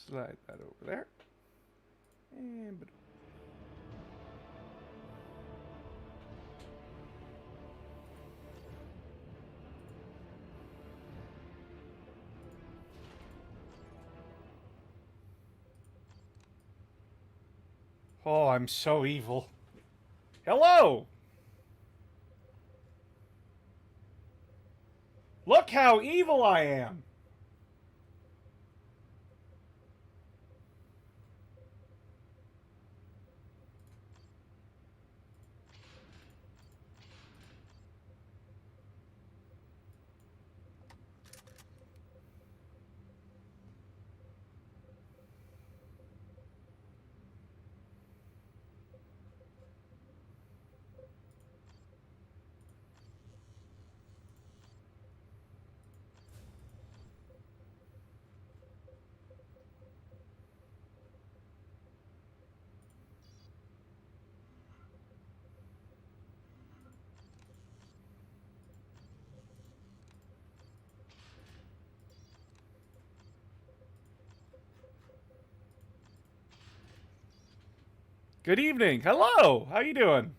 Slide that over there. And... Oh, I'm so evil. Hello! Look how evil I am! Good evening. Hello. How you doing?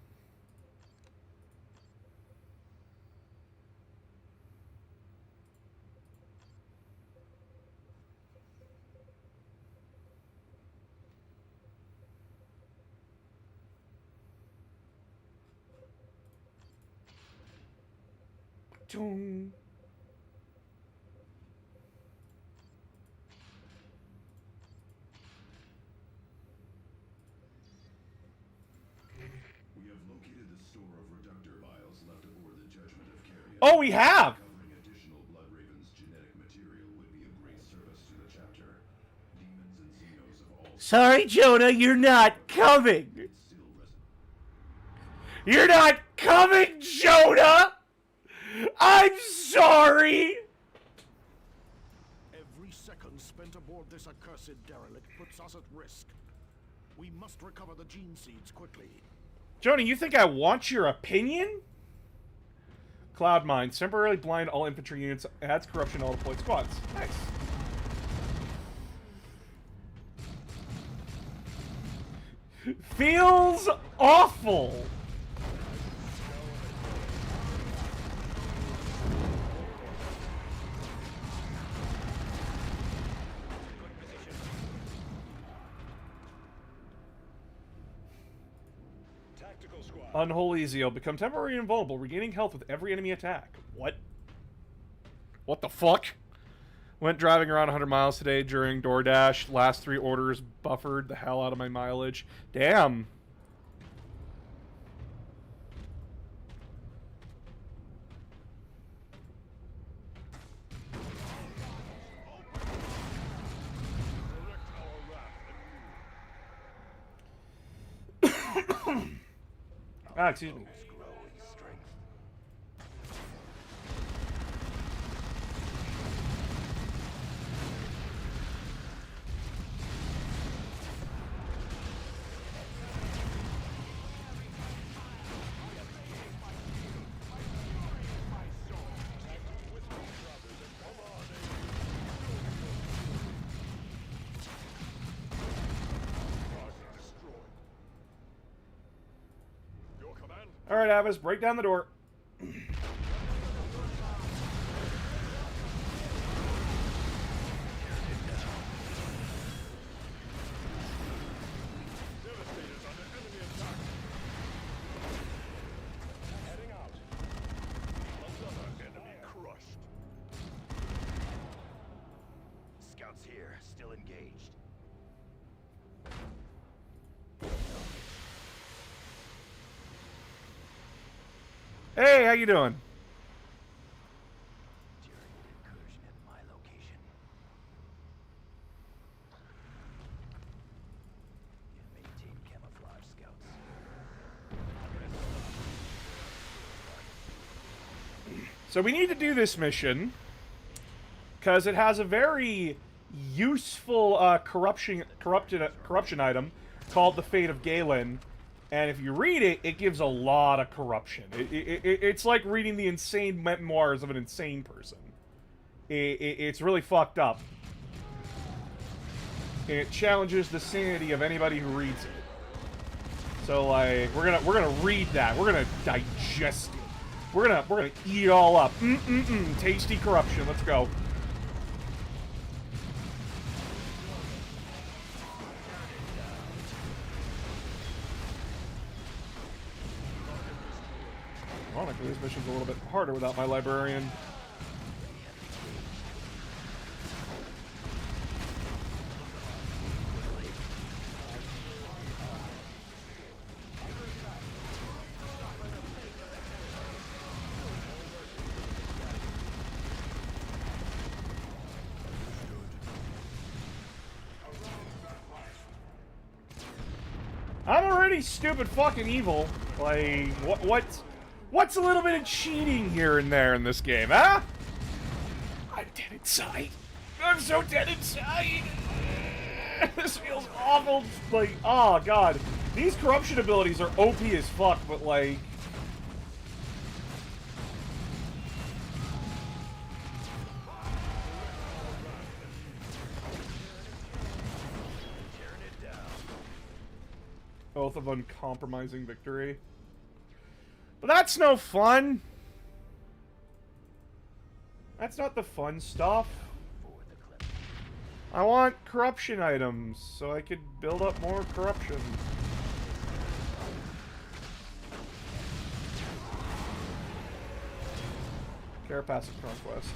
Chung. We have located the store of reductor vials left aboard the Judgment of Carrion. Oh, we have! Recovering additional Blood Raven's genetic material would be a great service to the chapter. Demons and Xenos of all Sorry, Jonah, you're not coming. still You're not coming, Jonah! I'm sorry! Every second spent aboard this accursed derelict puts us at risk. We must recover the gene seeds quickly. Jonah, you think I want your opinion? Cloud Mine. Temporarily blind all infantry units. Adds corruption to all deployed squads. Nice. Feels awful. Unholy Zeal. Become temporarily invulnerable, regaining health with every enemy attack. What? What the fuck? Went driving around 100 miles today during DoorDash. Last 3 orders buffered the hell out of my mileage. Damn. Ah, excuse me. All right, Avis, break down the door. Scouts here, still engaged. Hey, how you doing? During an incursion at my location. Maintain camouflage, scouts. So we need to do this mission because it has a very useful corruption item called the Fate of Galen, and if you read it, it gives a lot of corruption. It's like reading the insane memoirs of an insane person. It's really fucked up. and it challenges the sanity of anybody who reads it. So like, we're gonna read that. We're gonna digest it. We're gonna eat it all up. Tasty corruption. Let's go. Ironically, this mission's a little bit harder without my librarian. I'm already stupid fucking evil. Like, what's a little bit of cheating here and there in this game, huh? I'm dead inside. I'm so dead inside. This feels awful. Like, oh god. These corruption abilities are OP as fuck, but like... Oath of uncompromising victory. But that's no fun. That's not the fun stuff. I want corruption items so I could build up more corruption. Carapassic Conquest.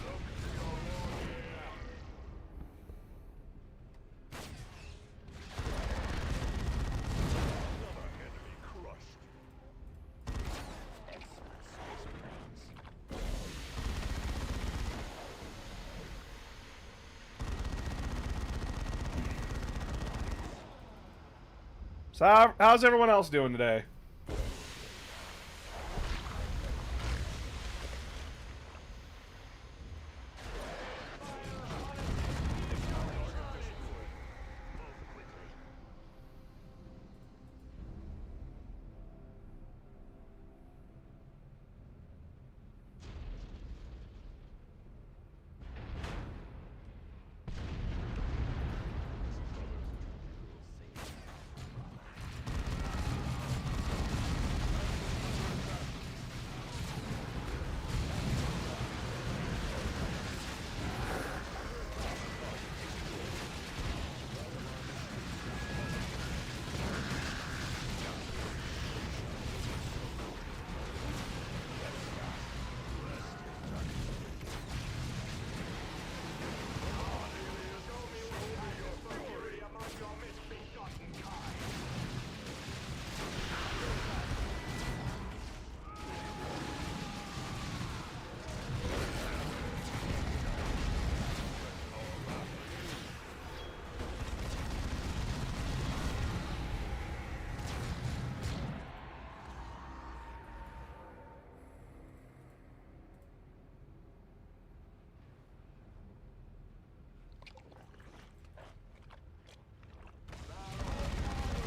So, how's everyone else doing today?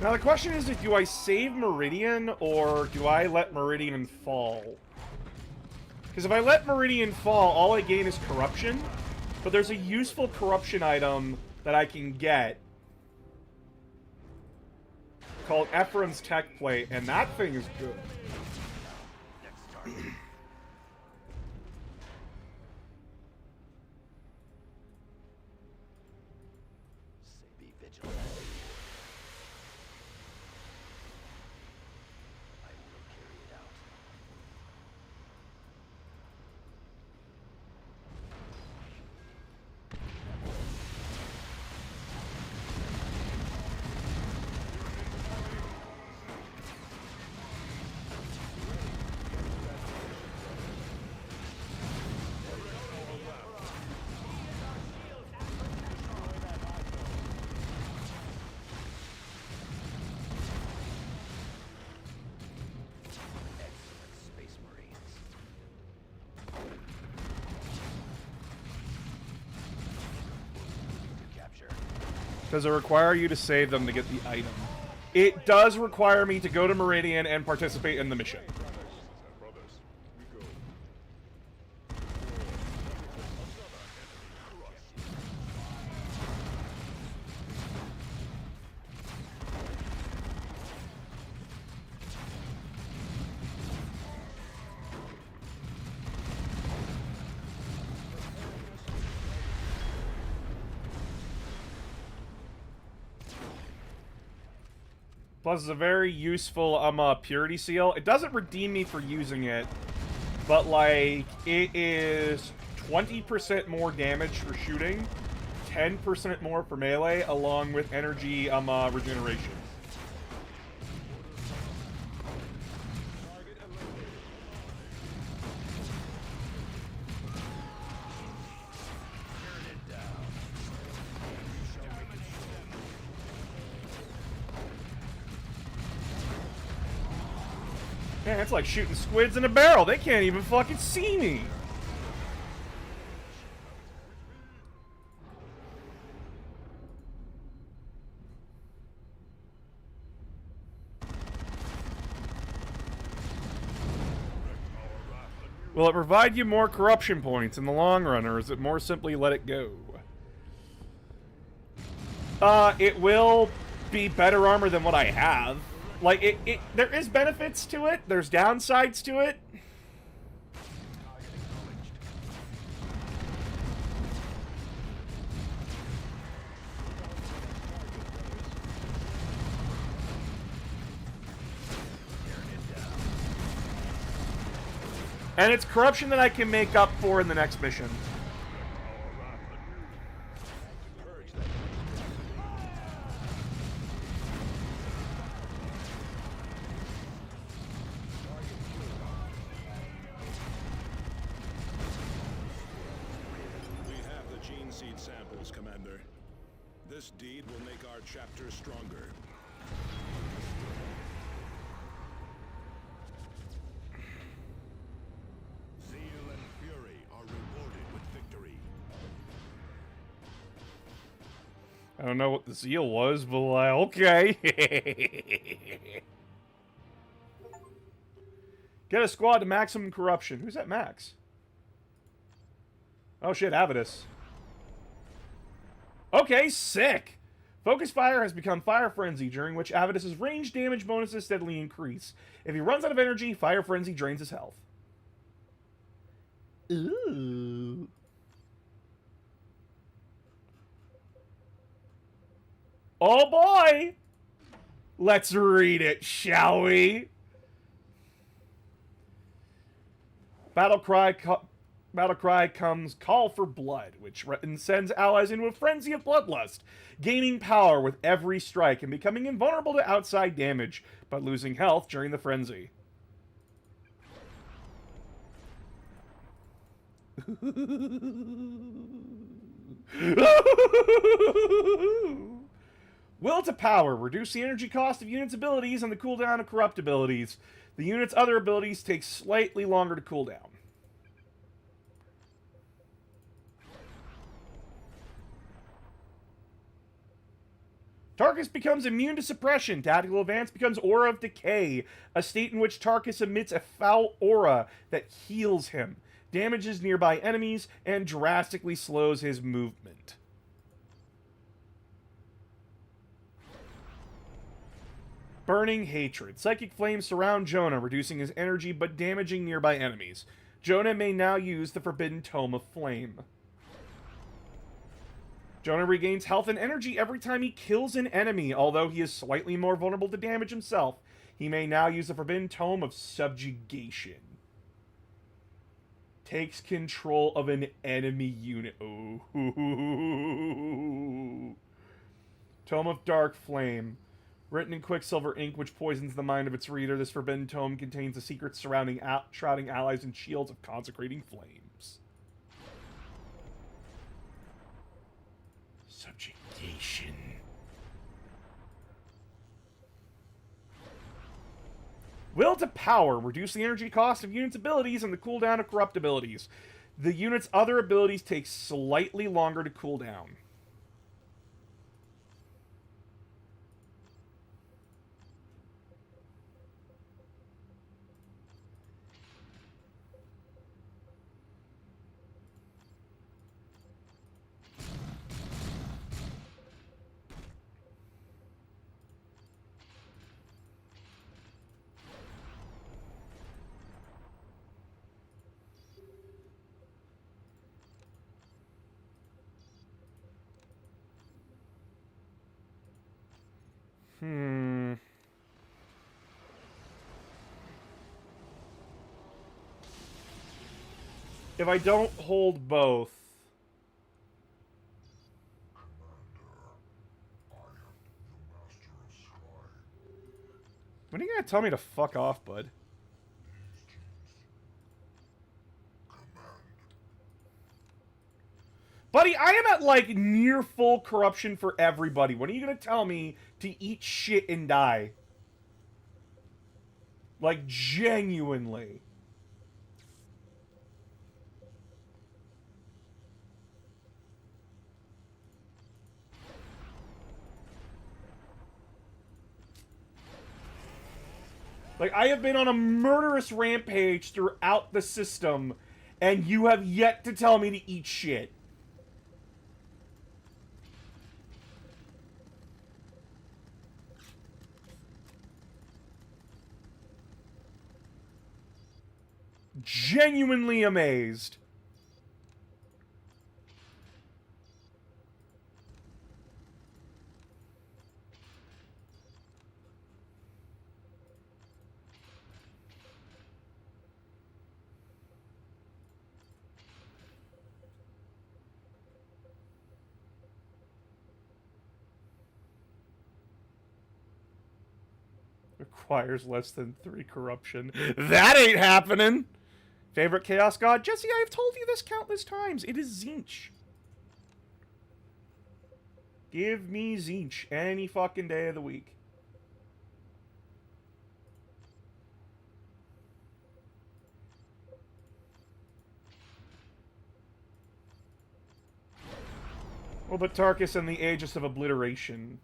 Now the question is, do I save Meridian, or do I let Meridian fall? Because if I let Meridian fall, all I gain is corruption, but there's a useful corruption item that I can get called Ephraim's Tech Plate, and that thing is good. Be vigilant. I will carry it out. Space Marines. Capture. Does it require you to save them to get the item? It does require me to go to Meridian and participate in the mission. Plus, it's a very useful purity seal. It doesn't redeem me for using it, but like it is 20% more damage for shooting, 10% more for melee, along with energy regeneration. Man, it's like shooting squids in a barrel. They can't even fucking see me. Will it provide you more corruption points in the long run, or is it more simply let it go? It will be better armor than what I have. Like, there is benefits to it. There's downsides to it. And it's corruption that I can make up for in the next mission. We have the gene seed samples, Commander. This deed will make our chapter stronger. Zeal and fury are rewarded with victory. I don't know what the zeal was, but okay. Get a squad to maximum corruption. Who's at max? Oh shit, Avidus. Okay, sick! Focus Fire has become Fire Frenzy, during which Avidus's range damage bonuses steadily increase. If he runs out of energy, Fire Frenzy drains his health. Ooh. Oh boy! Let's read it, shall we? Battlecry comes Call for Blood, which sends allies into a frenzy of bloodlust, gaining power with every strike and becoming invulnerable to outside damage, but losing health during the frenzy. Will to Power. Reduce the energy cost of units' abilities and the cooldown of corrupt abilities. The unit's other abilities take slightly longer to cool down. Tarkus becomes immune to suppression. Tactical Advance becomes Aura of Decay, a state in which Tarkus emits a foul aura that heals him, damages nearby enemies, and drastically slows his movement. Burning Hatred. Psychic flames surround Jonah, reducing his energy but damaging nearby enemies. Jonah may now use the Forbidden Tome of Flame. Jonah regains health and energy every time he kills an enemy, although he is slightly more vulnerable to damage himself. He may now use the Forbidden Tome of Subjugation. Takes control of an enemy unit. Ooh. Tome of Dark Flame. Written in Quicksilver ink, which poisons the mind of its reader, this forbidden tome contains the secrets shrouding allies in shields of consecrating flames. Subjugation. Will to Power. Reduce the energy cost of units' abilities and the cooldown of corrupt abilities. The unit's other abilities take slightly longer to cool down. if I don't hold both. When are you gonna tell me to fuck off, bud? Buddy, I am at, like, near full corruption for everybody. When are you gonna tell me to eat shit and die? Like, genuinely. Like, I have been on a murderous rampage throughout the system, and you have yet to tell me to eat shit. Genuinely amazed. Requires less than 3 corruption. That ain't happening! Favorite Chaos God? Jesse, I have told you this countless times. It is Tzeentch. Give me Tzeentch any fucking day of the week. Well, but Tarkus and the Aegis of Obliteration.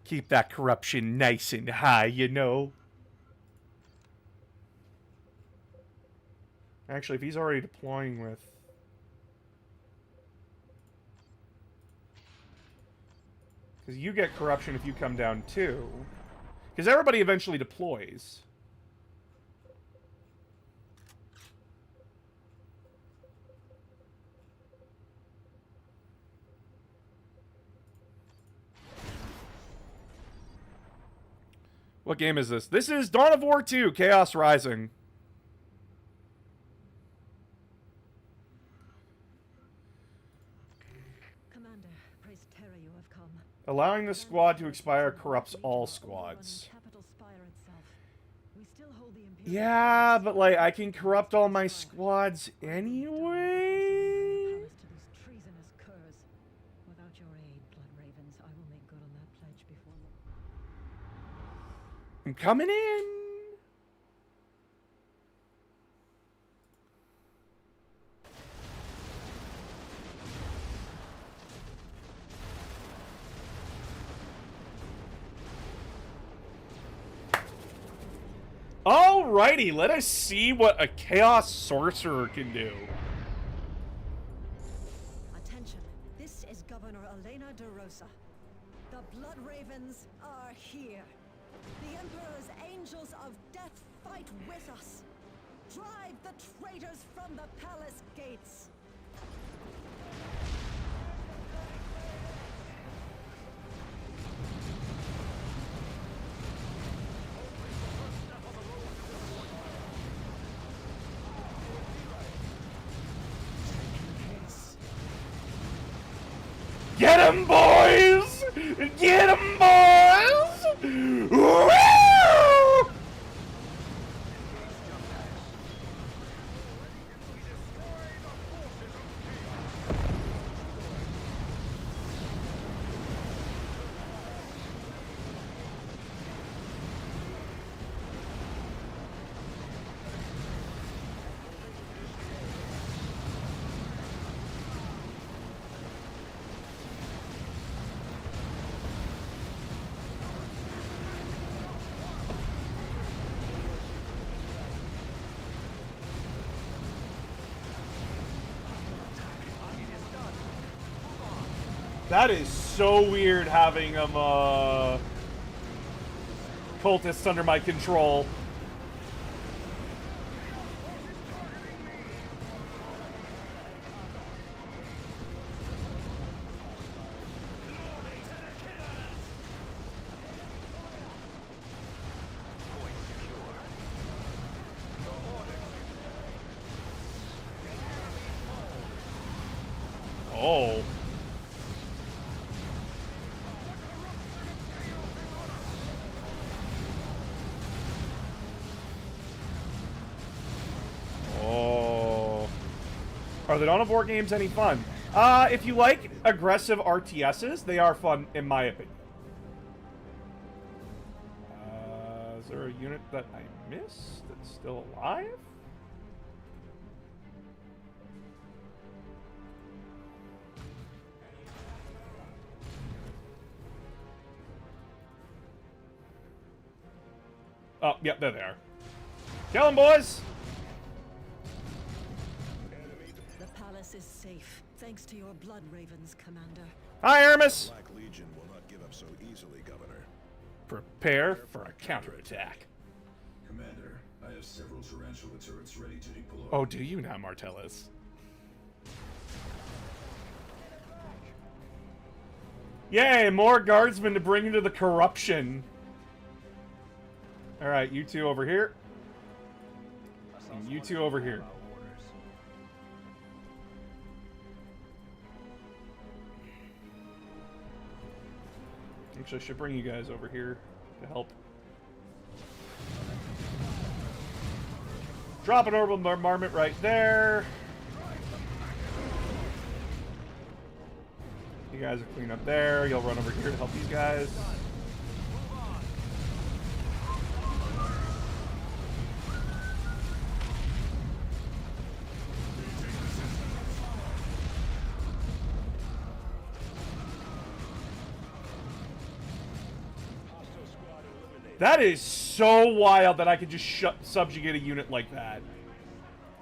Keep that corruption nice and high, you know. Actually, if he's already deploying with... Because you get corruption if you come down too. Because everybody eventually deploys. What game is this? This is Dawn of War 2, Chaos Rising. Commander, praise Terra you have come. Allowing the squad to expire corrupts all squads. Yeah, but like, I can corrupt all my squads anyway? Without your aid, Blood Ravens, I will make good on that pledge before long. I'm coming in. Alrighty, let us see what a Chaos Sorcerer can do. Attention, this is Governor Elena de Rosa. The Blood Ravens are here. The Emperor's angels of death fight with us. Drive the traitors from the palace gates. Get 'em, boys! Get 'em, boys! Woo! That is so weird having cultists under my control. Oh. Oh. Are the Dawn of War games any fun? If you like aggressive RTSs, they are fun, in my opinion. Is there a unit that I missed that's still alive? Oh, yep, there they are. Kill them, boys! The palace is safe, thanks to your blood ravens, Commander. Hi, Aramis! Black Legion will not give up so easily, Governor. Prepare for a counterattack. Commander, I have several tarantula turrets ready to deploy. Oh, do you now, Martellus? Yay, more guardsmen to bring into the corruption. Alright, you two over here. And you two over here. Actually, I should bring you guys over here to help. Drop an orbital bombardment right there. You guys are clean up there. You'll run over here to help these guys. That is so wild that I could just subjugate a unit like that.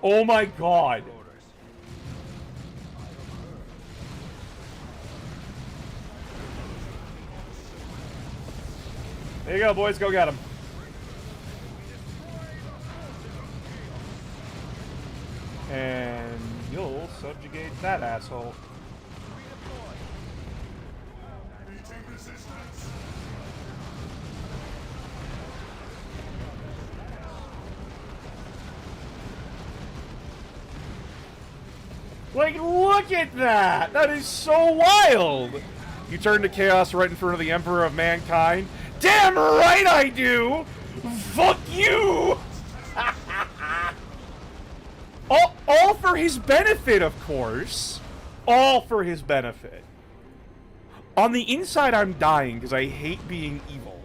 Oh my god. There you go, boys. Go get him. And you'll subjugate that asshole. Like, look at that! That is so wild! You turn to chaos right in front of the Emperor of Mankind. Damn right I do! Fuck you! all for his benefit, of course. All for his benefit. On the inside, I'm dying because I hate being evil.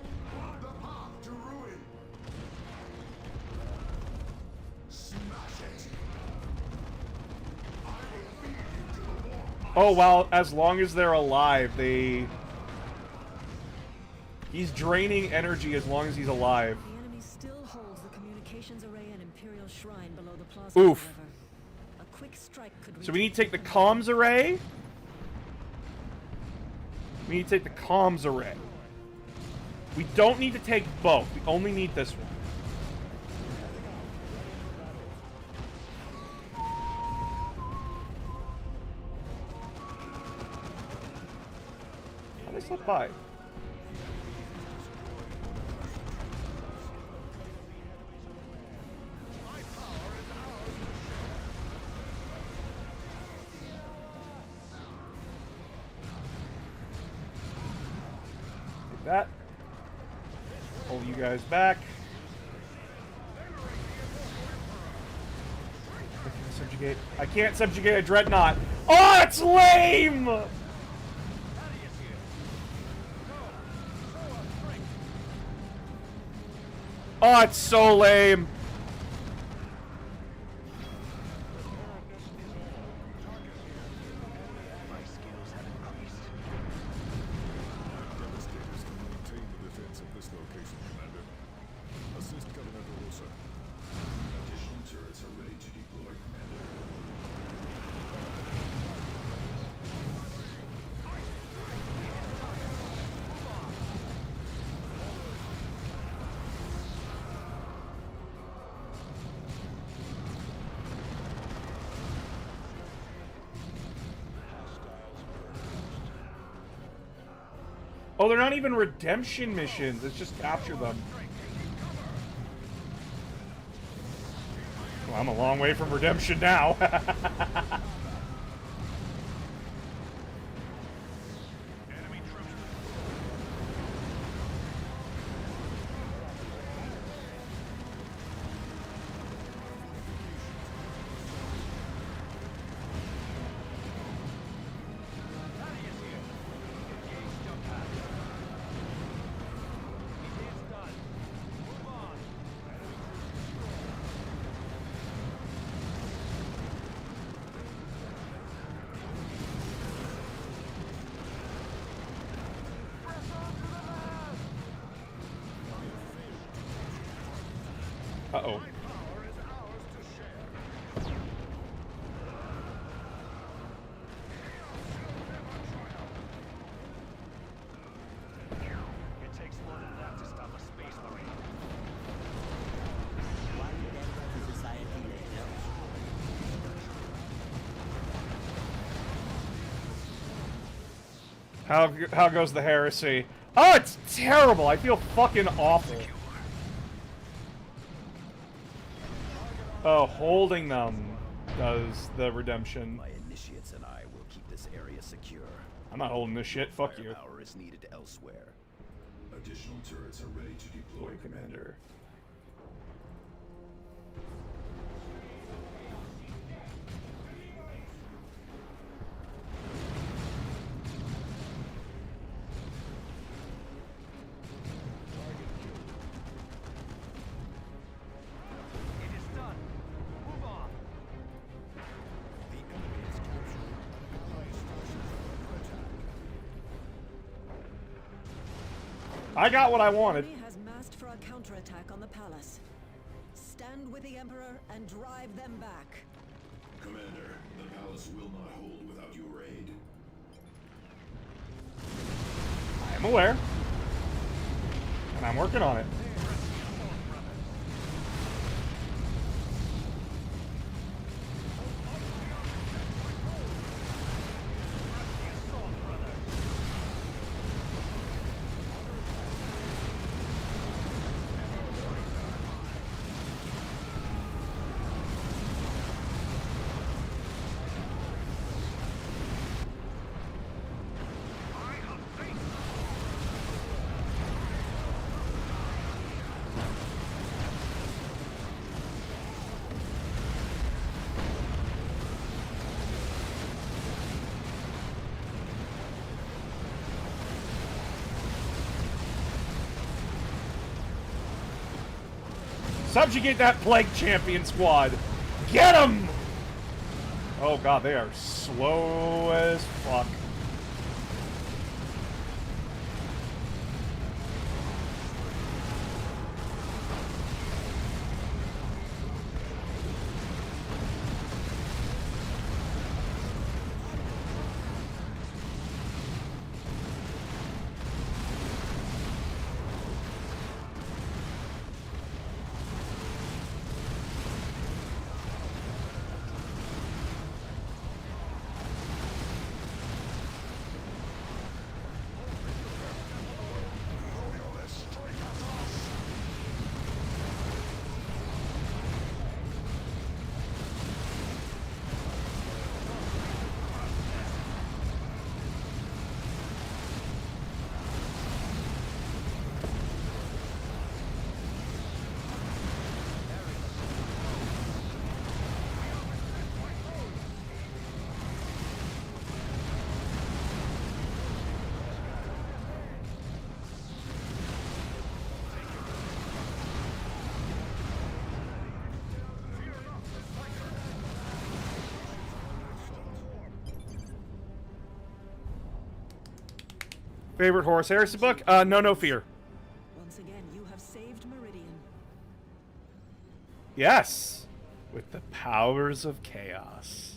Oh, well, as long as they're alive, they... He's draining energy as long as he's alive. The enemy still holds the communications array and Imperial Shrine below the plaza. Oof. However. A quick strike could So we need to take the comms array. We need to take the comms array. We don't need to take both. We only need this one. How did they slip by? That. Pull you guys back. I can subjugate. I can't subjugate a dreadnought. Oh, it's lame! Oh, it's so lame. Devastators can maintain the defense of this location, Commander. Assist Governor DeRosa. Additional turrets are ready to deploy, Commander. Oh, they're not even redemption missions. It's just capture them. Well, I'm a long way from redemption now. Uh-oh. My power is ours to share. It takes more than that to stop a space marine. Why did Empire Society let go? How goes the heresy? Oh, it's terrible. I feel fucking awful. Oh, holding them does the redemption. My initiates and I will keep this area secure. I'm not holding this shit. Fuck you. Firepower is needed elsewhere. Additional turrets are ready to deploy, Boy, Commander. It is done. Move on. The enemy is capturing an Empire starship under attack. I got what I wanted. Enemy has massed for a counterattack on the palace. Stand with the Emperor and drive them back. Commander, the palace will not hold without your aid. I am aware. And I'm working on it. Subjugate that Plague Champion squad. Get them! Oh god, they are slow as fuck. Favorite Horus Heresy book? No Fear. Once again, you have saved Meridian. Yes. With the powers of chaos.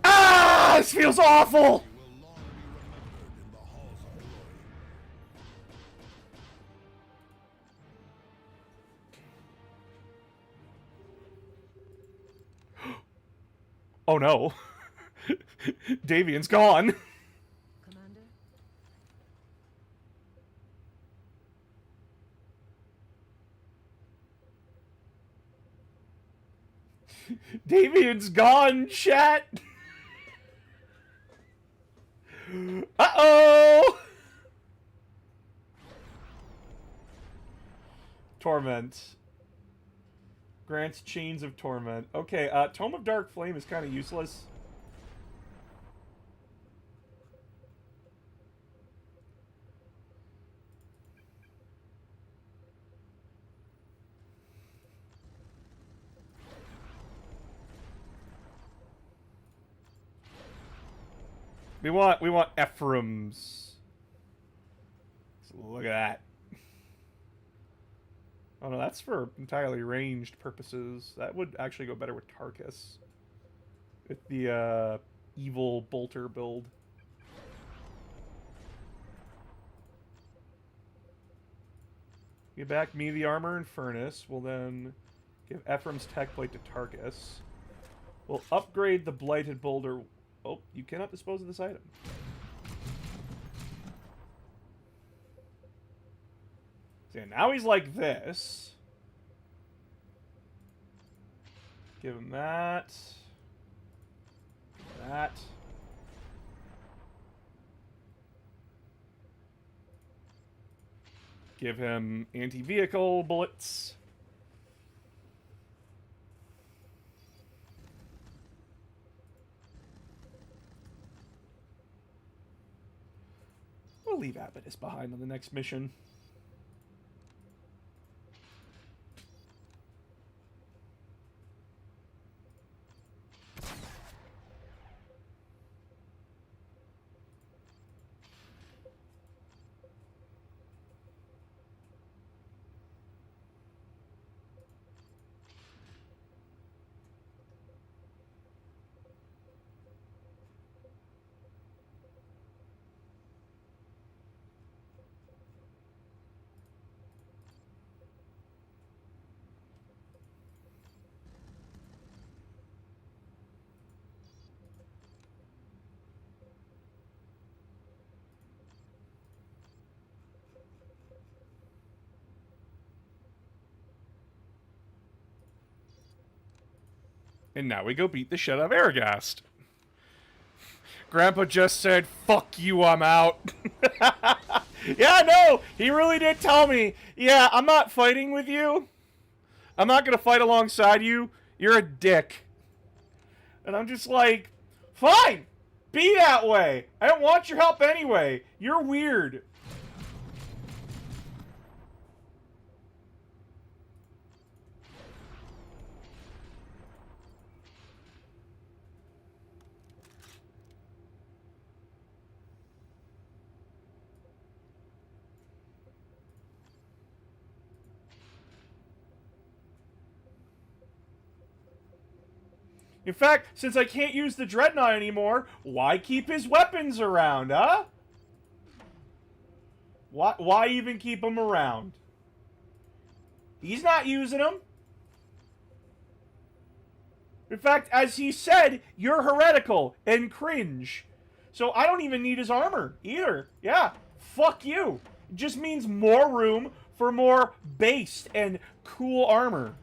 Ah! This feels awful! You will long be remembered in the halls of glory. Oh no. Davian's gone. Commander? Davian's gone, chat. Uh-oh! Torment. Grants Chains of Torment. Okay, Tome of Dark Flame is kind of useless. We want Ephraim's. look at that. Oh no, that's for entirely ranged purposes. That would actually go better with Tarkus. With the evil bolter build. Give back me the armor and furnace. We'll then give Ephraim's tech plate to Tarkus. We'll upgrade the blighted boulder. Oh, you cannot dispose of this item. So yeah, now he's like this. Give him that. That. Give him anti-vehicle bullets. We'll leave Abaddis behind on the next mission. And now we go beat the shit out of Aragast. Grandpa just said, fuck you, I'm out. Yeah, no, he really did tell me, yeah, I'm not fighting with you. I'm not going to fight alongside you. You're a dick. And I'm just like, fine, be that way. I don't want your help anyway. You're weird. In fact, since I can't use the Dreadnought anymore, why keep his weapons around, huh? Why even keep them around? He's not using them. In fact, as he said, you're heretical and cringe. So I don't even need his armor either. Yeah, fuck you. It just means more room for more based and cool armor.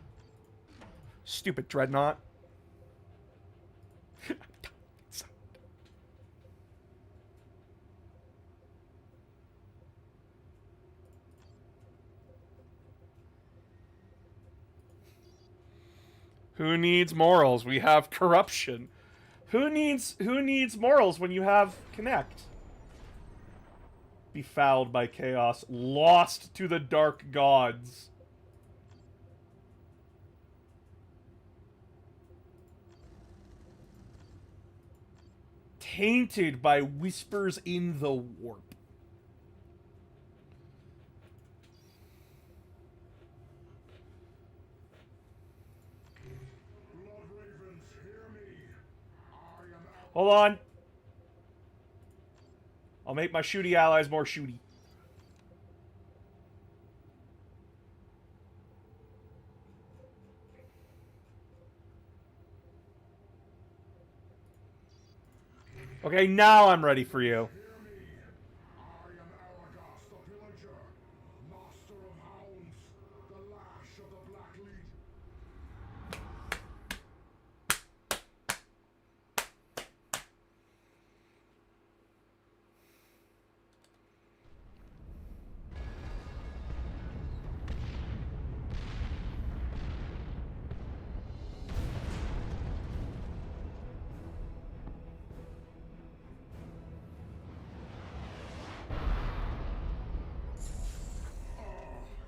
Stupid Dreadnought. Who needs morals? We have corruption. Who needs morals when you have Connect? Befouled by chaos, lost to the dark gods. Tainted by whispers in the warp. Hold on. I'll make my shooty allies more shooty. Okay, now I'm ready for you. I am Aragast the Pillager, master of hounds, the lash of the Black Legion.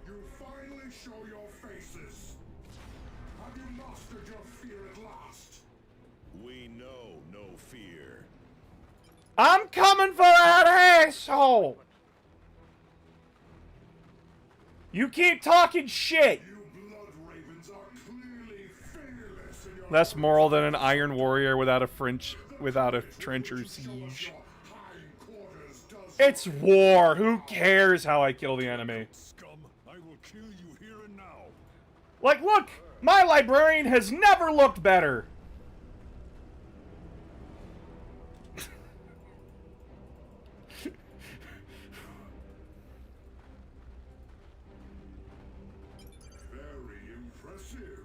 You finally show your faces. Have you mastered your fear at last? We know no fear. I'm coming for that asshole! You keep talking shit! You blood ravens are clearly fearless in your Less moral than an iron warrior without a trench or siege. hindquarters does It's war! Who cares how I kill the enemy? Scum, I will kill you here and now. Like, look! My librarian has never looked better! very impressive.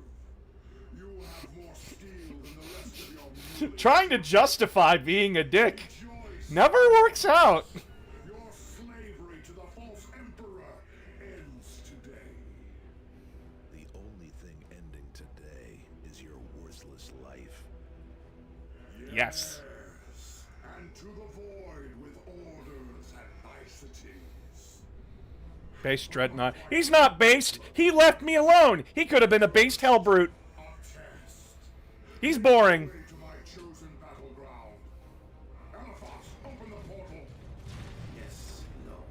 You have more steel than the rest of your Trying to justify being a dick Joyce. never works out. Your slavery to the false emperor ends today. The only thing ending today is your worthless life. Yes. Yes, and to the void with orders and niceties. Based Dreadnought. He's not based! He left me alone! He could have been a based Hellbrute. A test. He's boring. Way to my chosen battleground. Elephas, open the portal. Yes, Lord.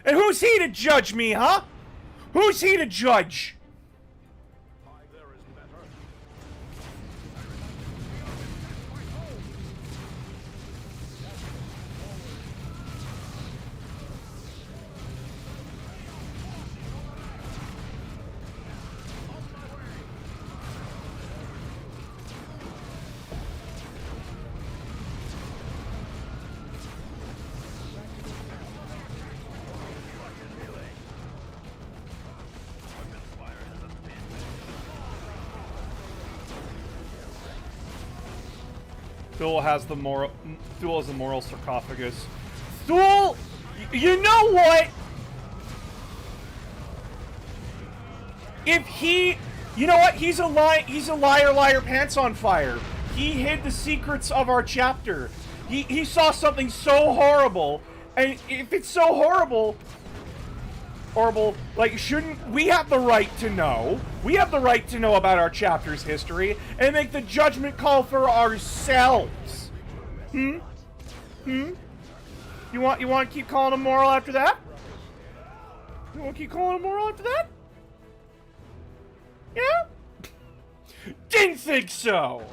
And who's he to judge me, huh? Who's he to judge? High there is better. Thule has the moral. Thule has the moral sarcophagus. Thule, you know what? If he, you know what? He's a liar, liar, pants on fire. He hid the secrets of our chapter. He saw something so horrible, and if it's so horrible, like, shouldn't we have the right to know? We have the right to know about our chapter's history and make the judgment call for ourselves. You want to keep calling him moral after that? You want to keep calling him moral after that? Yeah? Didn't think so.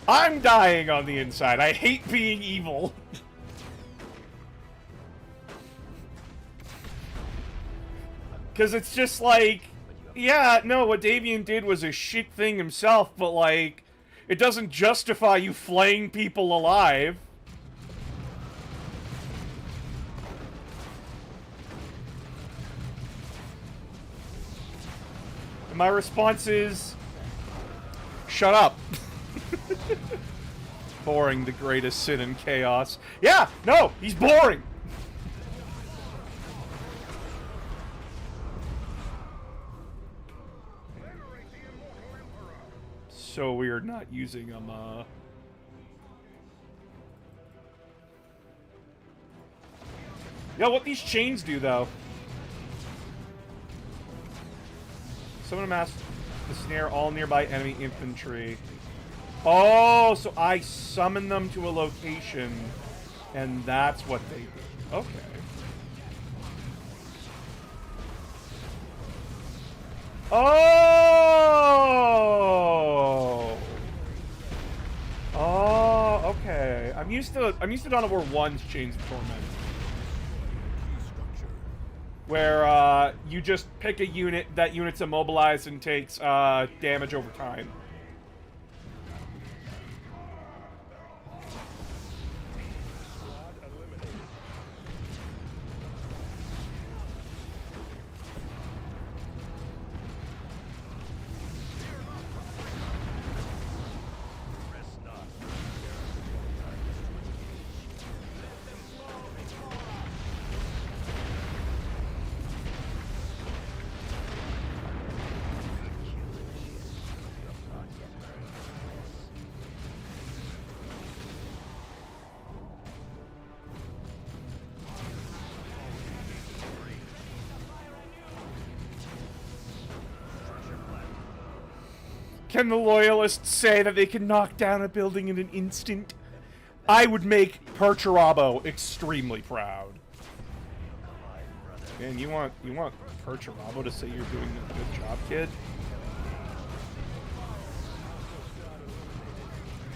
I'm dying on the inside. I hate being evil. Because it's just like, yeah, no, what Davian did was a shit thing himself, but like, it doesn't justify you flaying people alive. And my response is, shut up. Boring, the greatest sin in chaos. Yeah, no, he's boring. So weird not using them, Yeah, what these chains do, though. Summon a mass to snare all nearby enemy infantry. Oh, so I summon them to a location, and that's what they do. Okay. Oh. Oh, okay. I'm used to Dawn of War 1's Chains of Torment, where you just pick a unit, that unit's immobilized and takes damage over time. Can the Loyalists say that they can knock down a building in an instant? I would make Perturabo extremely proud. Man, you want Perturabo to say you're doing a good job, kid?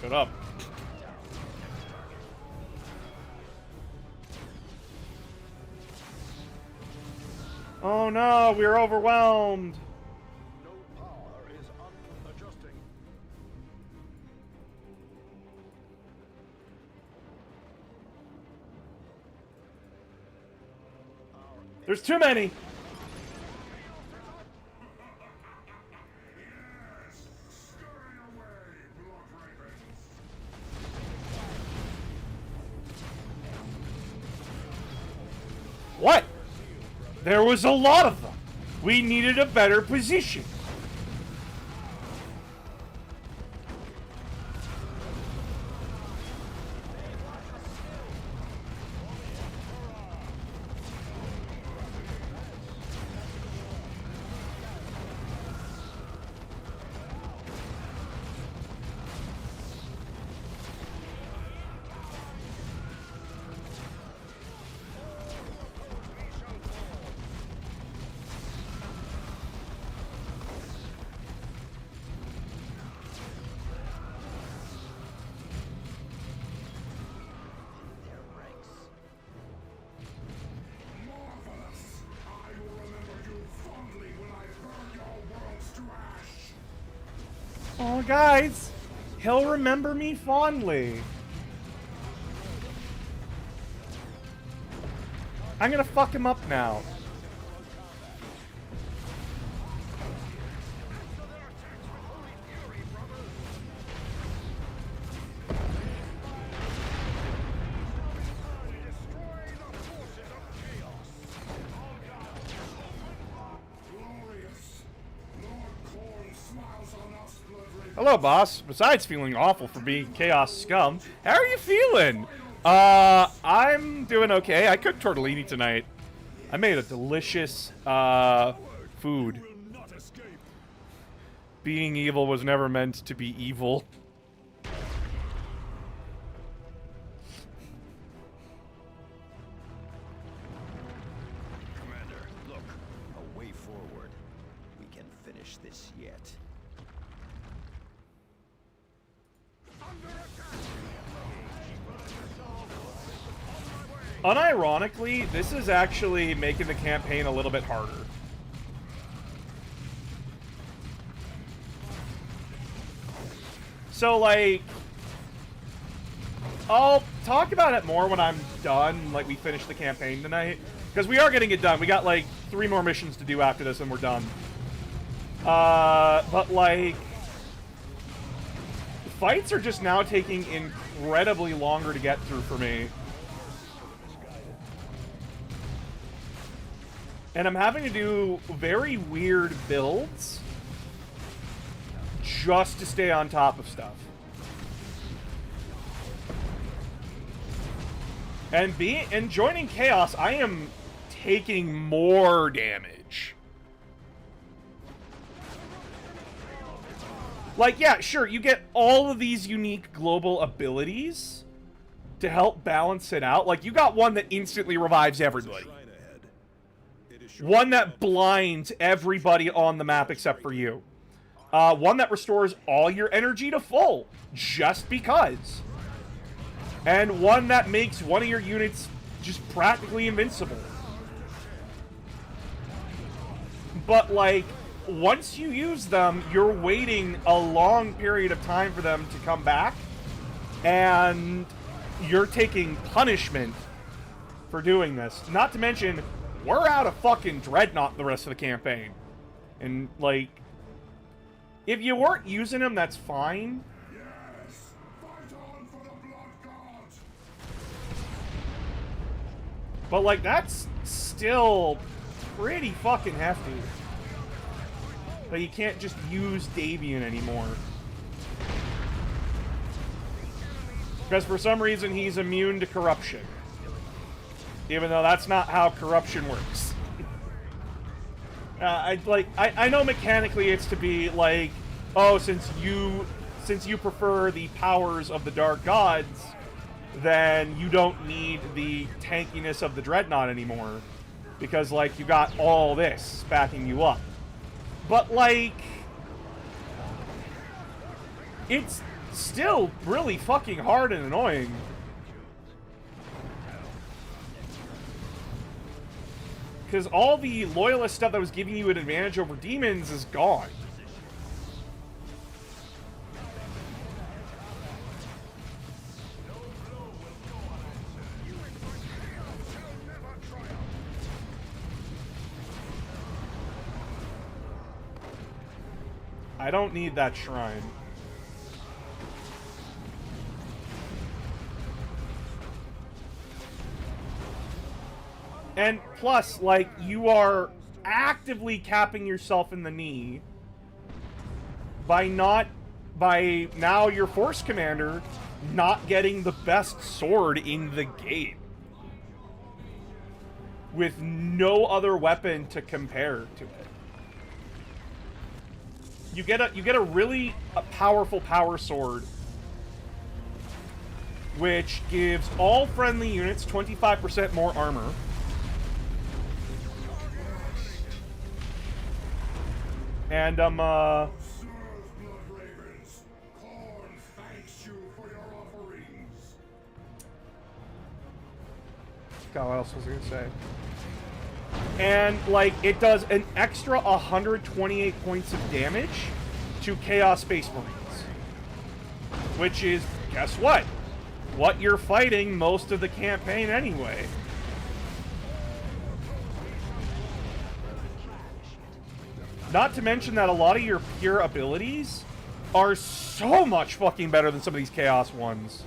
Shut up. Oh no, we're overwhelmed. No power is unadjusting. There's too many. What? There was a lot of them. We needed a better position. Oh, guys, he'll remember me fondly. I'm gonna fuck him up now. Hello, boss. Besides feeling awful for being Chaos Scum, how are you feeling? I'm doing okay. I cooked tortellini tonight. I made a delicious, food. Being evil was never meant to be evil. Commander, look. A way forward. We can finish this yet. Unironically, this is actually making the campaign a little bit harder. So, like, I'll talk about it more when I'm done, like we finish the campaign tonight. Because we are getting it done. We got, like, 3 more missions to do after this and we're done. But, like, fights are just now taking incredibly longer to get through for me. And I'm having to do very weird builds just to stay on top of stuff. And joining Chaos, I am taking more damage. Like, yeah, sure, you get all of these unique global abilities to help balance it out. Like, you got one that instantly revives everybody. One that blinds everybody on the map except for you. One that restores all your energy to full, just because. And one that makes one of your units just practically invincible. But, like, once you use them, you're waiting a long period of time for them to come back. And you're taking punishment for doing this. Not to mention, we're out of fucking Dreadnought the rest of the campaign. And, like, if you weren't using them, that's fine. Yes! Fight on for the Blood God! But, like, that's still pretty fucking hefty. Like, you can't just use Davian anymore. Because for some reason, he's immune to corruption. Even though that's not how corruption works. I know mechanically it's to be like, oh, since you prefer the powers of the Dark Gods, then you don't need the tankiness of the Dreadnought anymore. because, like, you got all this backing you up. But, like, it's still really fucking hard and annoying. Because all the loyalist stuff that was giving you an advantage over demons is gone. I don't need that shrine. And plus, like, you are actively capping yourself in the knee by now your Force Commander not getting the best sword in the game. With no other weapon to compare to it. You get a really powerful power sword, which gives all friendly units 25% more armor. And Sirs, Blood Ravens, Khorne thanks you for your offerings. God, what else was I gonna say? And, like, it does an extra 128 points of damage to Chaos Space Marines. Which is, guess what? What you're fighting most of the campaign anyway. Not to mention that a lot of your pure abilities are so much fucking better than some of these Chaos ones.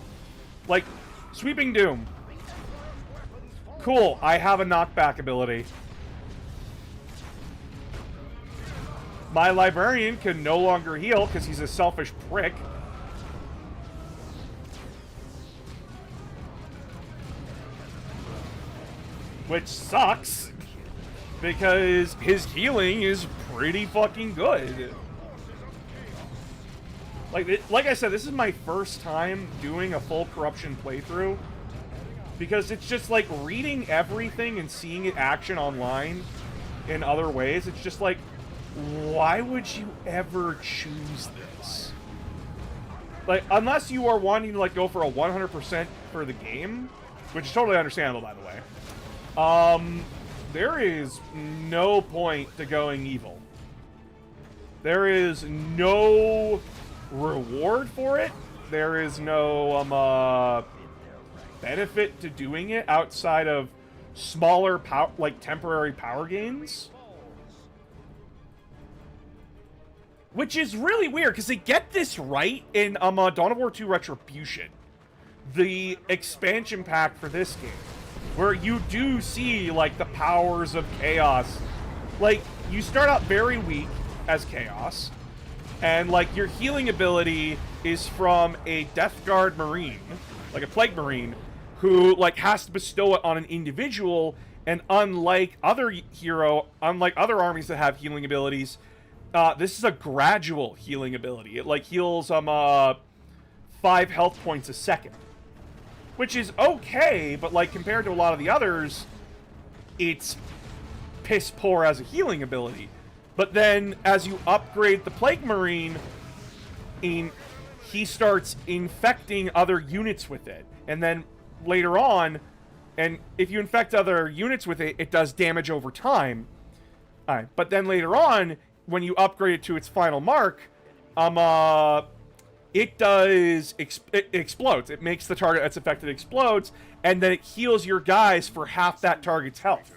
Like, Sweeping Doom. Cool, I have a knockback ability. My Librarian can no longer heal because he's a selfish prick. Which sucks. Because his healing is pretty fucking good. Like I said, this is my first time doing a full corruption playthrough. Because it's just like reading everything and seeing it action online in other ways. It's just like, why would you ever choose this? Like, unless you are wanting to, like, go for a 100% for the game, which is totally understandable, by the way. There is no point to going evil. There is no reward for it. There is no, benefit to doing it outside of smaller, temporary power gains. Which is really weird, because they get this right in Dawn of War 2 Retribution. The expansion pack for this game. Where you do see, like, the powers of Chaos. Like, you start out very weak as Chaos. And, like, your healing ability is from a Death Guard Marine. Like a Plague Marine. Who, like, has to bestow it on an individual. And unlike other armies that have healing abilities... this is a gradual healing ability. It, like, heals 5 health points a second. Which is okay, but, like, compared to a lot of the others, it's piss poor as a healing ability. But then, as you upgrade the Plague Marine, he starts infecting other units with it. And then, later on, and if you infect other units with it, it does damage over time. Alright, but then later on... when you upgrade it to its final mark, it explodes. It makes the target that's affected explodes, and then it heals your guys for half that target's health.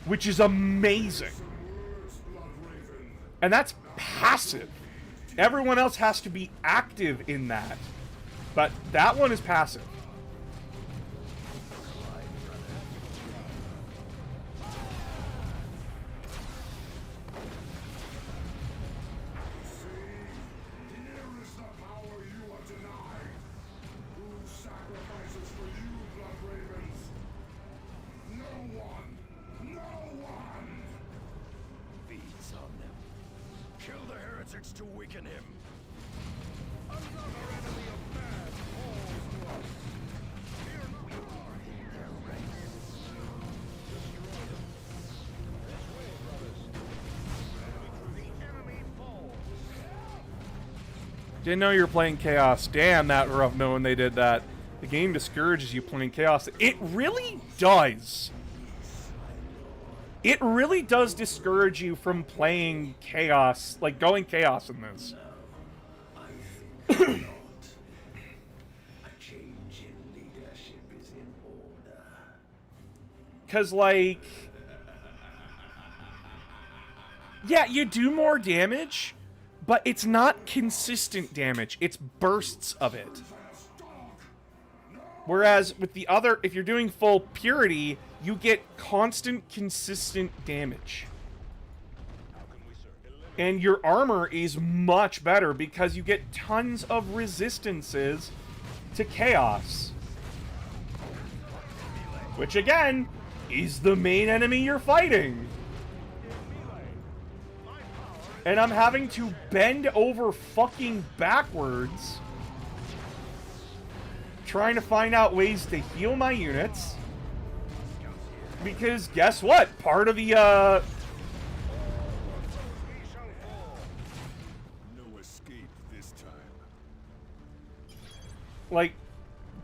Which is amazing. And that's passive. Everyone else has to be active in that. But that one is passive. To weaken him. Another enemy of man falls to us. Here we are in their ranks. Didn't know you were playing Chaos. Damn, that rough knowing they did that. The game discourages you playing Chaos. It really does. It really does discourage you from playing Chaos, like going Chaos in this. A change in leadership is in order. Because, like... Yeah, you do more damage, but it's not consistent damage. It's bursts of it. Whereas with the other, if you're doing full purity, you get constant, consistent damage. And your armor is much better because you get tons of resistances to chaos. Which, again, is the main enemy you're fighting. And I'm having to bend over fucking backwards trying to find out ways to heal my units. Because guess what? Part of the, No escape this time. like,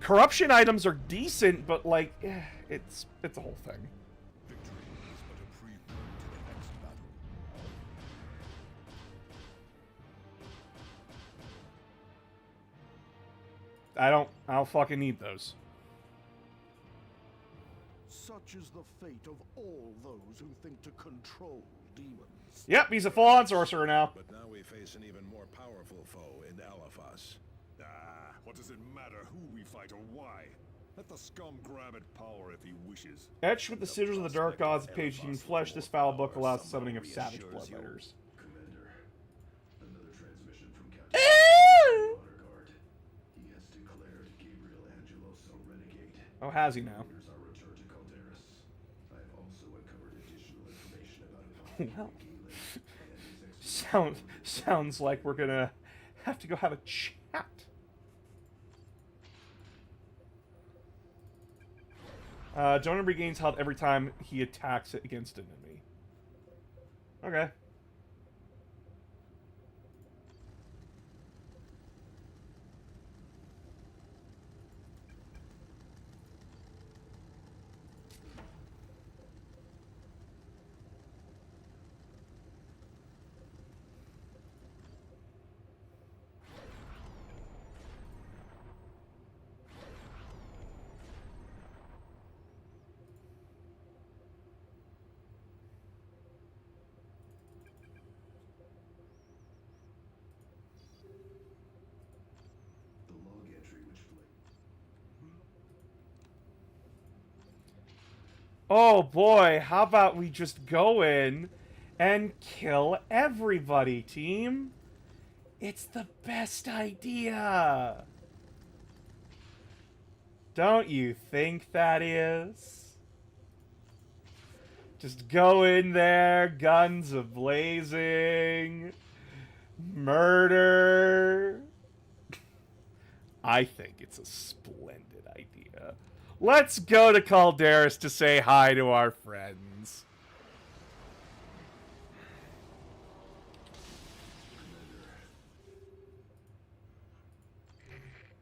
corruption items are decent, but, like, it's a whole thing. Victory is but a prelude to the next battle. I don't fucking need those. Such is the fate of all those who think to control demons. Yep, he's a full-on sorcerer now. But now we face an even more powerful foe in Alphas. Ah, what does it matter who we fight or why? Let the scum grab at power if he wishes. Etched with the sigils of the Dark Gods page in flesh, this foul book allows the summoning of savage bloodletters. Commander, another transmission from Captain Honor Guard. He has declared Gabriel Angelos a renegade. Oh, has he now? Orders our return to Calderis. I have also uncovered additional information about Well, sounds like we're gonna have to go have a chat. Jonah regains health every time he attacks it against an enemy. Okay. the log entry which Oh boy, how about we just go in and kill everybody, team? It's the best idea. Don't you think that is? Just go in there, guns a-blazing, murder. I think it's a splendid idea. Let's go to Calderis to say hi to our friends.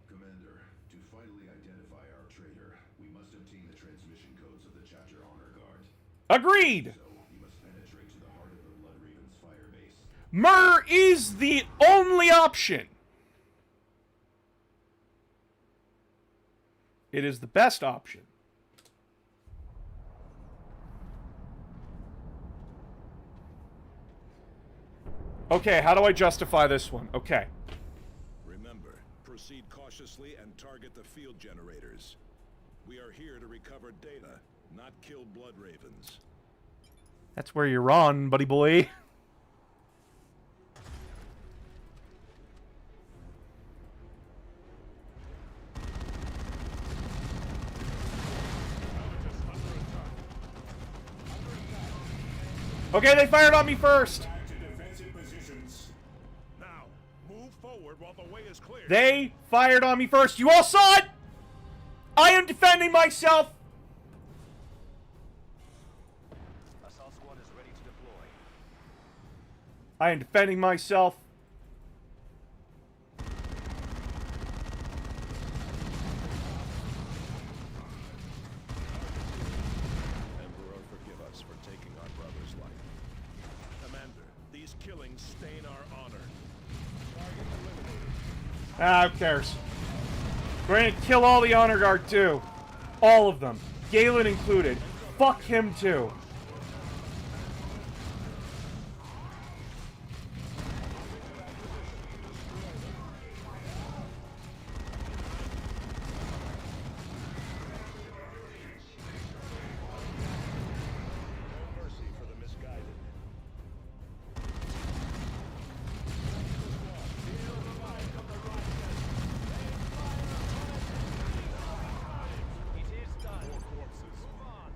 Commander, to finally identify our traitor, we must obtain the transmission codes of the Chapter Honor Guard. Agreed! So, we must penetrate to the heart of the Blood Ravens fire base. Murr is the only option. It is the best option. Okay, how do I justify this one? Okay. Remember, proceed cautiously and target the field generators. We are here to recover data, not kill blood ravens. That's where you're on, buddy boy. Okay, they fired on me first. Back to defensive positions. Now, move forward while the way is clear. They fired on me first. You all saw it! I am defending myself! Assault squad is ready to deploy. I am defending myself. and stain our honor. Target eliminated. Ah, who cares? We're gonna kill all the Honor Guard too. All of them. Galen included. Fuck him too. No mercy for the misguided. It is done. More corpses. Come on.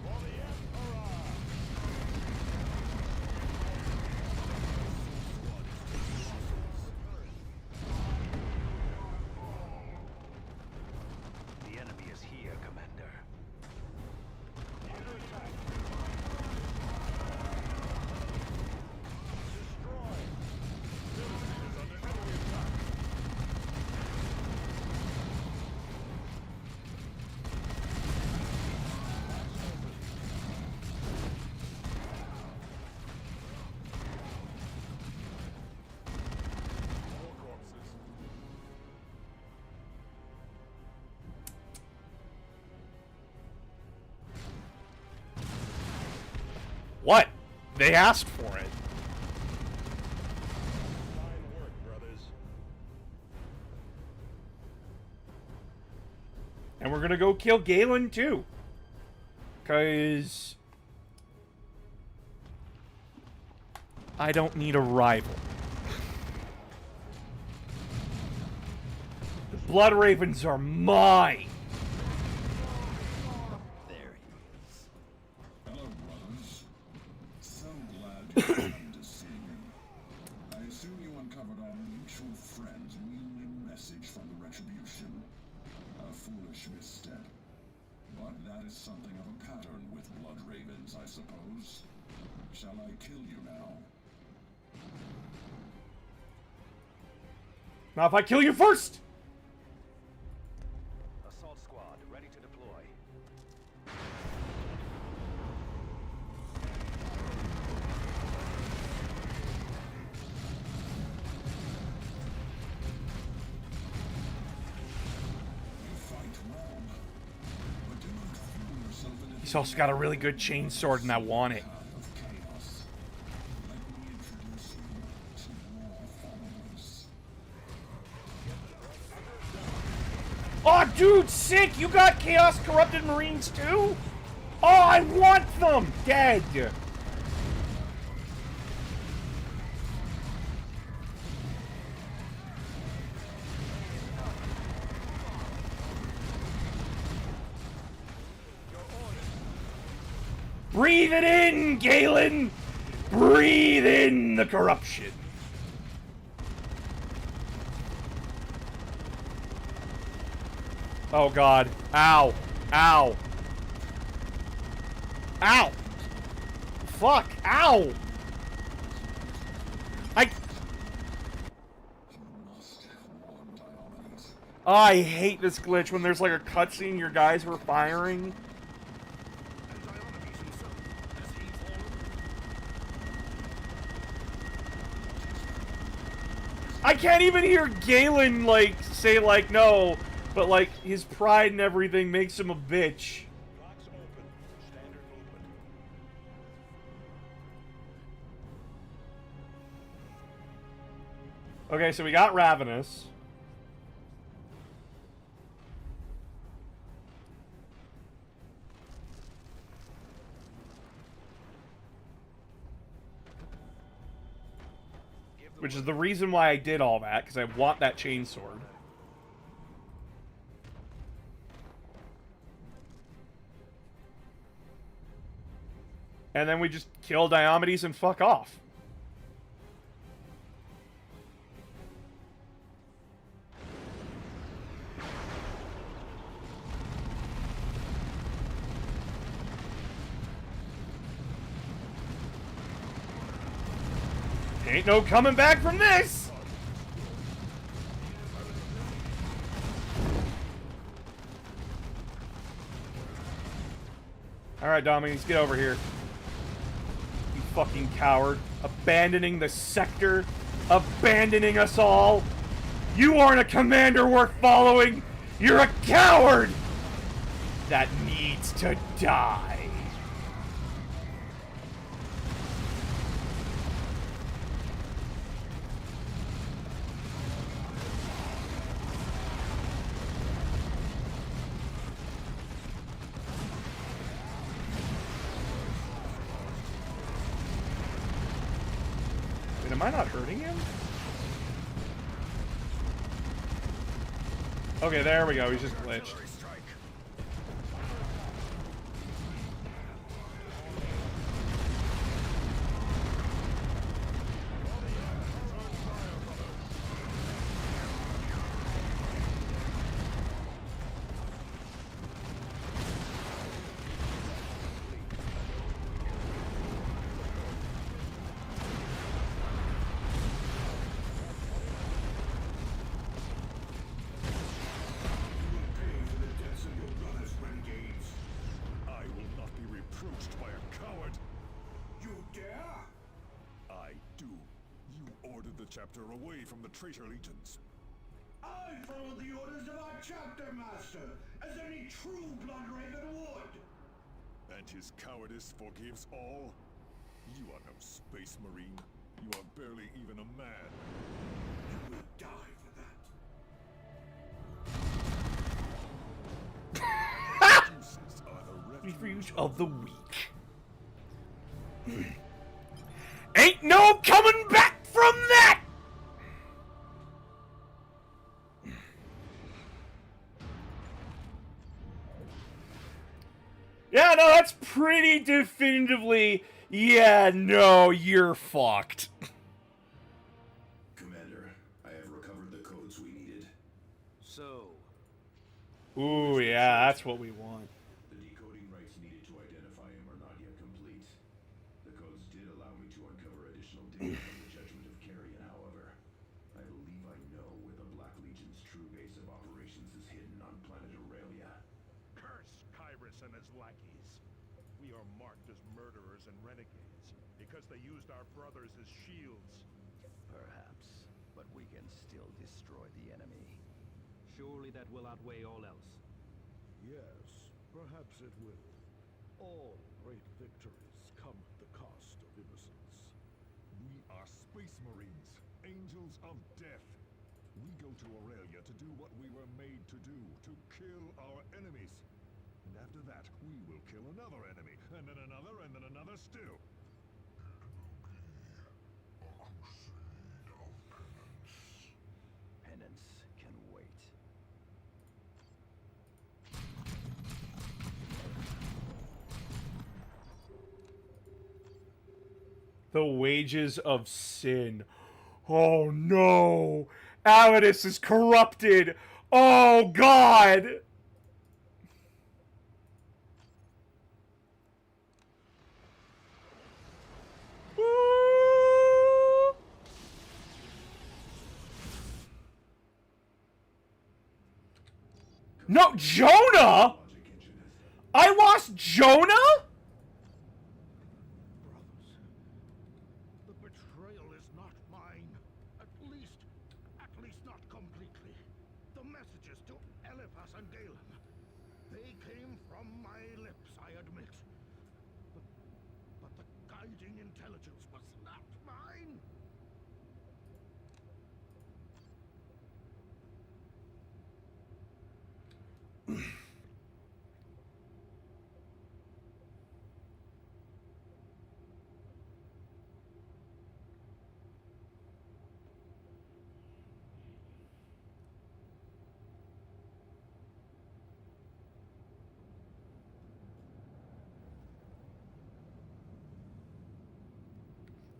For the Emperor! The enemy is here, Commander. What? They asked for it. Fine work, brothers. And we're gonna go kill Galen too. Cause I don't need a rival. The Blood Ravens are mine. There he is. Hello, brothers. So glad to come to see you. I assume you uncovered our mutual friend's Wheeling message from the Retribution. A foolish misstep. But that is something of a pattern with Blood Ravens, I suppose. Shall I kill you now? Now if I kill you first! Assault squad, ready to deploy. You fight well. But do not fool yourself into He's also got a really good chainsword and I want it. path of chaos. Let me introduce you to your followers. Oh, dude, sick! You got Chaos Corrupted Marines too? Oh, I want them! Dead! Breathe it in, Galen! Breathe in the corruption! Oh god. Ow. Ow. Ow! Fuck! Ow! I... I hate this glitch when there's like a cutscene your guys were firing. I can't even hear Galen, like, say, like, no, but, like, his pride and everything makes him a bitch. Locks open. Standard movement. Okay, so we got Ravenous. Which is the reason why I did all that, because I want that chainsword. And then we just kill Diomedes and fuck off. Ain't no coming back from this! Alright, Dominique, get over here. You fucking coward. Abandoning the sector. Abandoning us all. You aren't a commander worth following. You're a coward that needs to die. Wait, am I not hurting him? Okay, there we go. He's just glitched. I will not be reproached by a coward. You dare? I do. You ordered the chapter away from the traitor legions. I followed the orders of our chapter master, as any true Bloodraven would. And his cowardice forgives all? You are no space marine. You are barely even a man. You will die for that. Excuses are the Refuge of the weak. Ain't no coming back from that! Yeah, no, that's pretty definitively, yeah, no, you're fucked. Commander, I have recovered the codes we needed. So, Ooh, yeah, that's what we want. The decoding rights needed to identify him are not yet complete. The codes did allow me to uncover additional data from the Judgment of Carrion, however. I believe I know where the Black Legion's true base of operations is hidden on planet Aurelia. Curse Kyrus and his lackeys. We are marked as murderers and renegades because they used our brothers as shields. perhaps, but we can still destroy the enemy. Surely that will outweigh all else. Yes, perhaps it will. All great victories come at the cost of innocence. We are space marines, angels of death. We go to Aurelia to do what we were made to do, to kill our enemies. And after that, we will kill another enemy, and then another, and then another still. Penance can wait. The wages of sin. Oh no! Avidus is corrupted! Oh god! Woo! No, Jonah? I lost Jonah? Brothers, the betrayal is not mine. At least not completely. The messages to Eliphas and Galen, they came from my lips, I admit. But the guiding intelligence was not mine.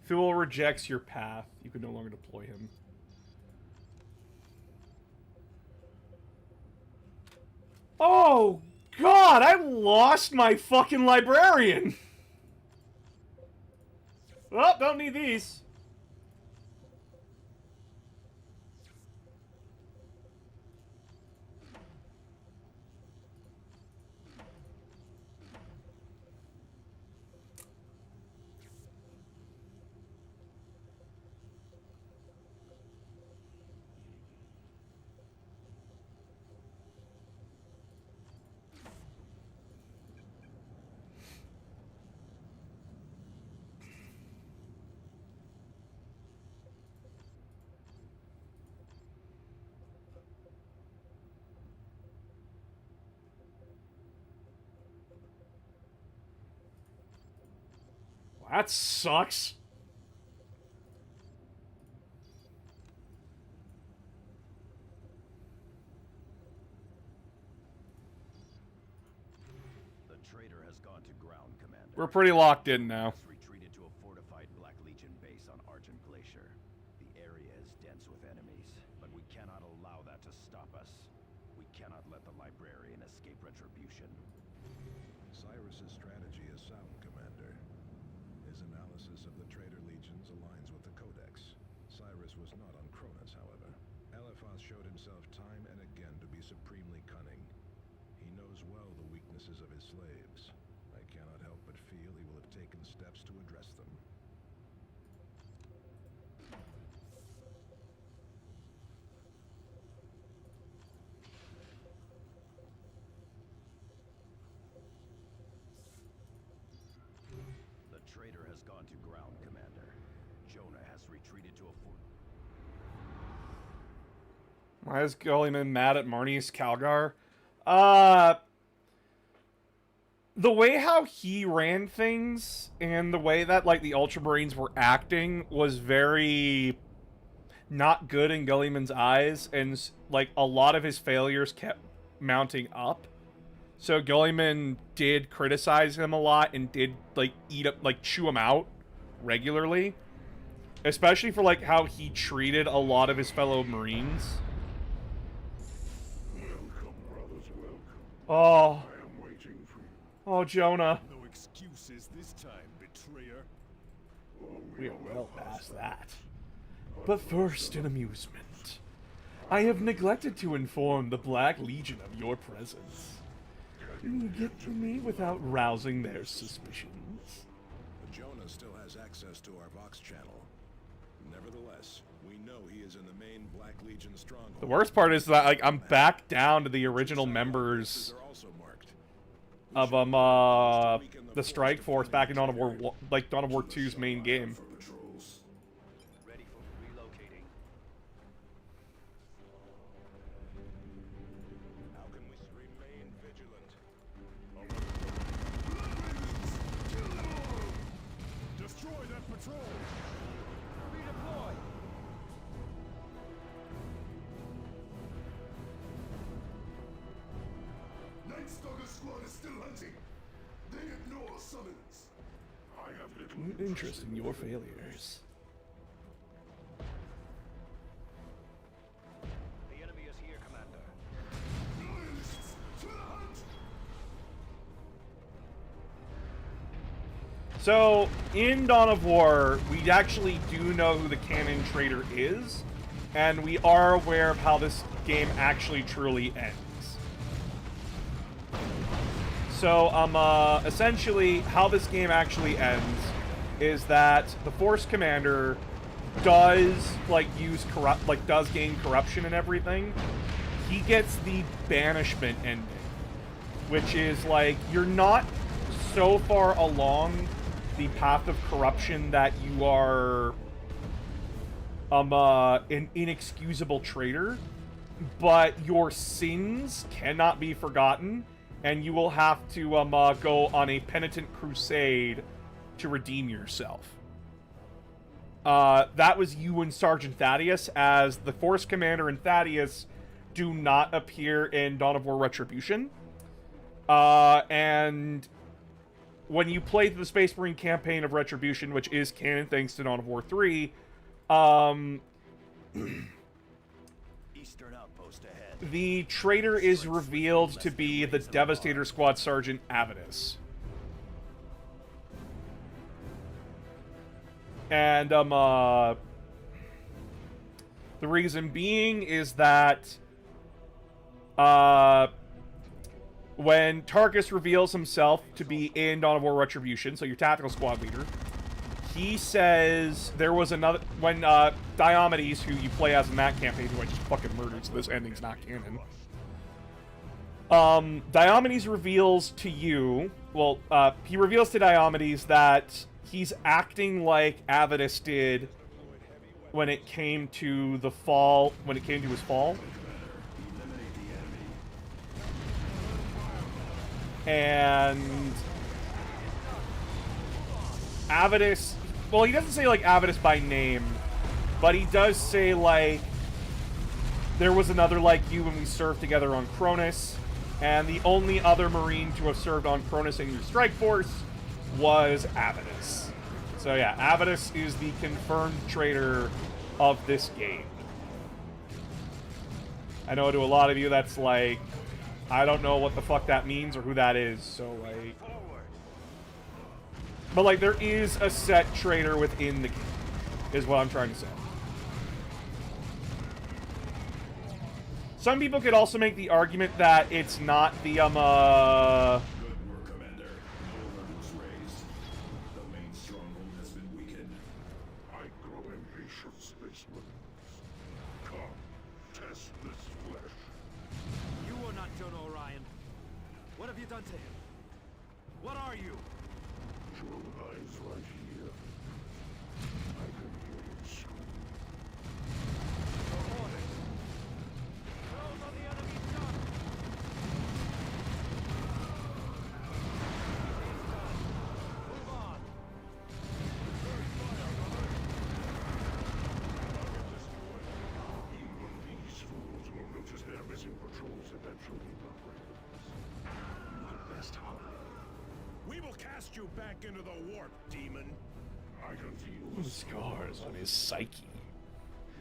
Thule rejects your path. You can no longer deploy him. Oh, God! I lost my fucking librarian! Well, don't need these. That sucks. The traitor has gone to ground, Commander. We're pretty locked in now. Has retreated to a fortified Black Legion base on Argent Glacier. The area is dense with enemies, but we cannot allow that to stop us. We cannot let the librarian escape retribution. Cyrus's strategy is sound, Commander. His analysis of the traitor legions aligns with the Codex. Cyrus was not on Cronus, however. Eliphas showed himself time and again to be supremely cunning. He knows well the weaknesses of his slaves. I cannot help but feel he will have taken steps to address them. The traitor has gone to ground, Commander. Jonah has retreated to a fort. Why is Gulliman mad at Marnius Calgar? The way how he ran things and the way that, like, the Ultramarines were acting was very not good in Gulliman's eyes, and, like, a lot of his failures kept mounting up. So Gulliman did criticize him a lot and did, like, chew him out regularly. Especially for, like, how he treated a lot of his fellow Marines. Welcome, brothers, welcome. Oh, I am waiting for you. oh, Jonah. No excuses this time, betrayer. We are well past that. But first, an amusement. I have neglected to inform the Black Legion of your presence. Can you get to me without rousing their suspicions? Jonah still has access to our Vox channel. Nevertheless, we know he is in the main Black Legion stronghold. The worst part is that, like, I'm back down to the original members Are also marked. of the Strike Force back in Dawn of War, like Dawn of War 2's main game. For patrols. Ready for relocating. How can we remain vigilant? Destroy that patrol! Redeploy! Night Stalker squad is still hunting. They ignore summons. I have little Interest in your failures. The enemy is here, Commander. Loyalists, to the hunt! So, in Dawn of War, we actually do know who the canon traitor is, and we are aware of how this game actually truly ends. So, essentially, how this game actually ends is that the Force Commander does, like, does gain corruption and everything. He gets the banishment ending, which is, like, you're not so far along the path of corruption that you are an inexcusable traitor, but your sins cannot be forgotten, and you will have to go on a penitent crusade to redeem yourself. That was you and Sergeant Thaddeus, as the Force Commander and Thaddeus do not appear in Dawn of War Retribution. And when you play the Space Marine campaign of Retribution, which is canon thanks to Dawn of War 3, Eastern outpost ahead. the traitor is revealed to be the Devastator Squad Sergeant Avidus. And, the reason being is that, when Tarkus reveals himself to be in Dawn of War Retribution, so your tactical squad leader, he says there was another... When, Diomedes, who you play as in that campaign, who I just fucking murdered, so this ending's not canon. Diomedes reveals to you... Well, he reveals to Diomedes that he's acting like Avidus did when it came to the fall... When it came to his fall. And Avidus... Well, he doesn't say, like, Avidus by name, but he does say, like, there was another like you when we served together on Cronus, and the only other Marine to have served on Cronus in your strike force was Avidus. So yeah, Avidus is the confirmed traitor of this game. I know to a lot of you that's like, I don't know what the fuck that means or who that is, so like... But like, there is a set traitor within the game, is what I'm trying to say. Some people could also make the argument that it's not the, Good work, Commander. No alert was raised. The main stronghold has been weakened. I grow impatient, spaceman. Come, test this flesh. You are not John Orion. What have you done to him? What are you? Your eyes right here. I can hear him scream. Even these fools will notice their missing patrols eventually, Blood Ravens. You had best hurry. We will cast you back into the warp, demon. I can feel scars on his psyche.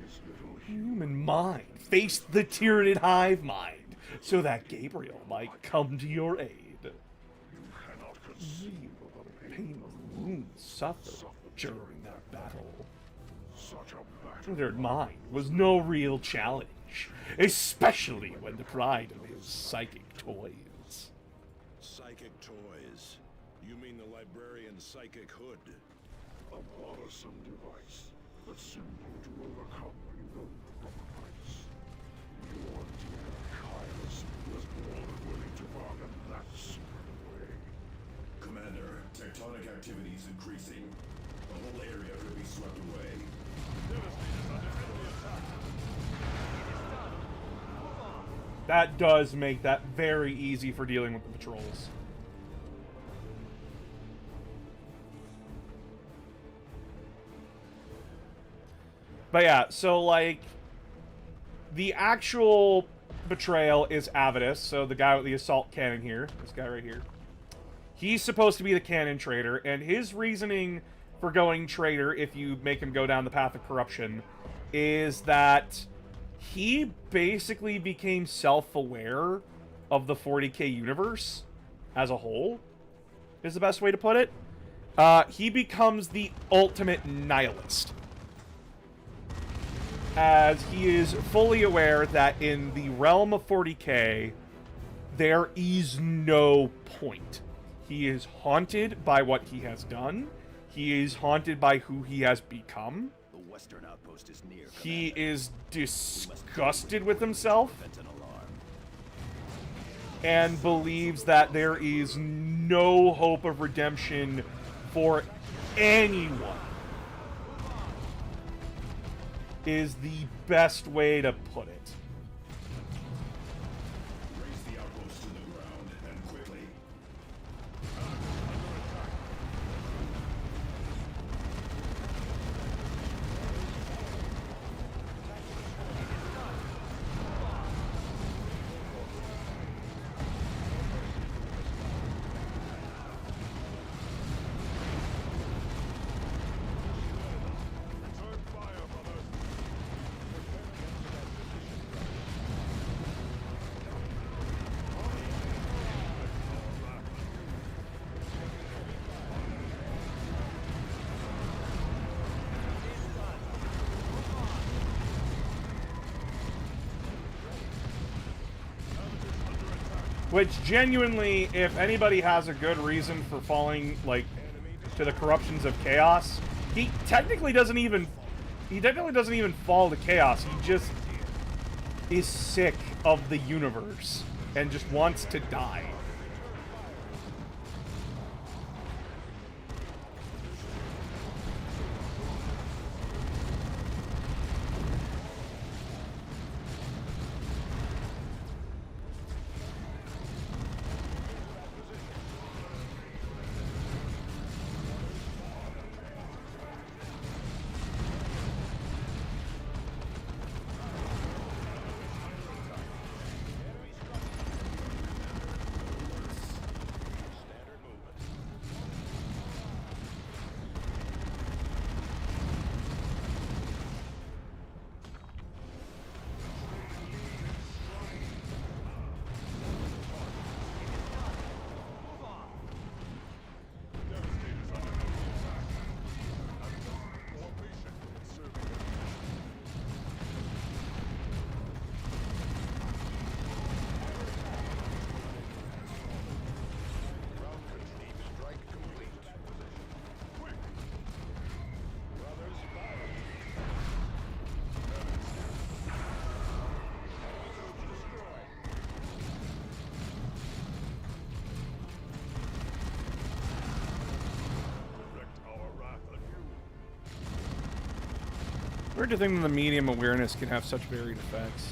his little Human mind. Face the Tyranid hive mind, so that Gabriel might come to your aid. You cannot conceive of the Pain of wounds suffered during that battle. such a battle. Tyranid mind was no real challenge, especially when deprived of his psychic toys. Psychic toys. You mean the librarian's psychic hood? A bothersome device, but simple to overcome when you know the price. Your dear Caius was more than willing to bargain that secret away. Commander, tectonic activity is increasing. The whole area could be swept away. That does make that very easy for dealing with the patrols. But yeah, so like, the actual betrayal is Avidus, so the guy with the assault cannon here, this guy right here. He's supposed to be the cannon traitor, and his reasoning for going traitor, if you make him go down the path of corruption, is that he basically became self-aware of the 40k universe as a whole, is the best way to put it. He becomes the ultimate nihilist, as he is fully aware that in the realm of 40k, there is no point. He is haunted by what he has done. He is haunted by who he has become. The western outpost is near. He is disgusted with himself Prevent an alarm. and believes that there is no hope of redemption for anyone, is the best way to put it. Raise the outpost to the ground, and quickly. Return fire, brothers. Which, genuinely, if anybody has a good reason for falling, like, to the corruptions of chaos, he technically doesn't even fall to chaos. He just is sick of the universe and just wants to die. Weird to think that the medium awareness can have such varied effects.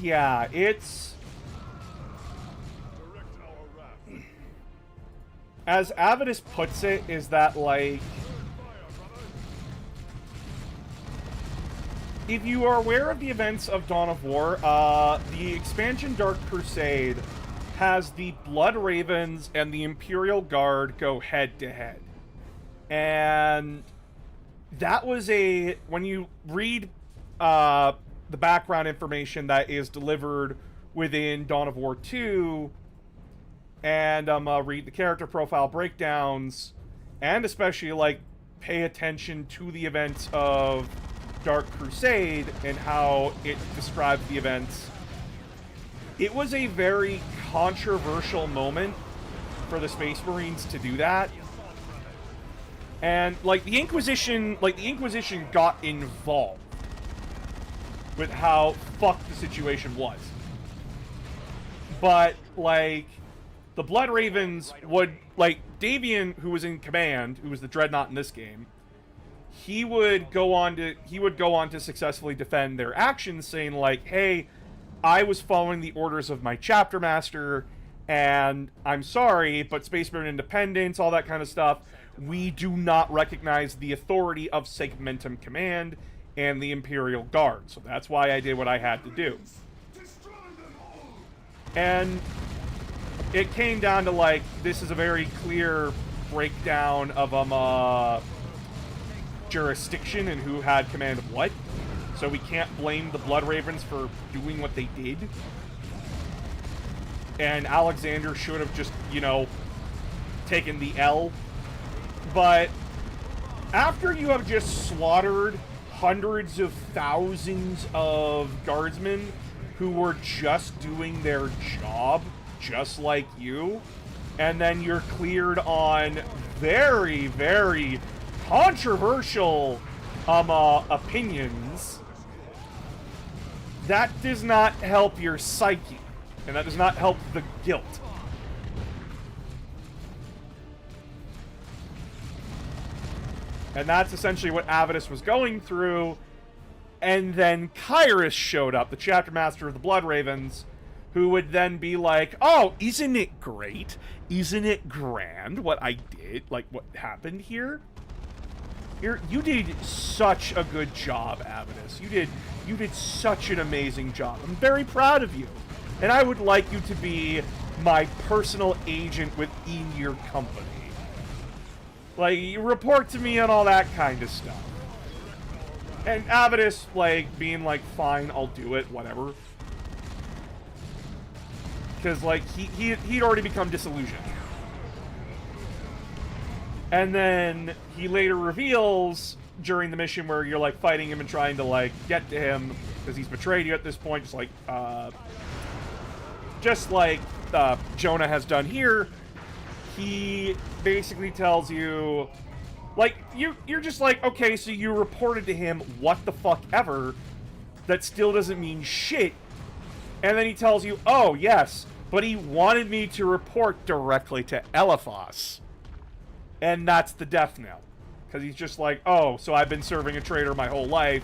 Yeah, it's... Direct our wrath. As Avidus puts it, is that, like... If you are aware of the events of Dawn of War, the expansion Dark Crusade has the Blood Ravens and the Imperial Guard go head-to-head. And that was a... When you read the background information that is delivered within Dawn of War 2, and read the character profile breakdowns, and especially, like, pay attention to the events of Dark Crusade and how it describes the events, it was a very controversial moment for the Space Marines to do that. And, like, the Inquisition got involved with how fucked the situation was. But, like, the Blood Ravens would, like, Davian, who was in command, who was the Dreadnought in this game, he would go on to successfully defend their actions, saying, like, hey, I was following the orders of my chapter master, and I'm sorry, but Space Marine independence, all that kind of stuff, we do not recognize the authority of Segmentum Command and the Imperial Guard. So that's why I did what I had to do. And it came down to, like, this is a very clear breakdown of jurisdiction and who had command of what. So we can't blame the Blood Ravens for doing what they did. And Alexander should have just, you know, taken the L. But after you have just slaughtered hundreds of thousands of guardsmen who were just doing their job, just like you, and then you're cleared on very, very controversial opinions, that does not help your psyche, and that does not help the guilt. And that's essentially what Avidus was going through. And then Kyrus showed up, the chapter master of the Blood Ravens, who would then be like, oh, isn't it great? Isn't it grand what I did? Like, what happened here? You did such a good job, Avidus. You did such an amazing job. I'm very proud of you. And I would like you to be my personal agent within your company. Like, you report to me on all that kind of stuff. And Avidus, like, being like, fine, I'll do it, whatever. Because, like, he'd already become disillusioned. And then he later reveals, during the mission where you're, like, fighting him and trying to, like, get to him, because he's betrayed you at this point, just like Jonah has done here, he basically tells you, like, you're just like, okay, so you reported to him what the fuck ever, that still doesn't mean shit. And then he tells you, oh, yes, but he wanted me to report directly to Elephas. And that's the death knell. Because he's just like, oh, so I've been serving a traitor my whole life,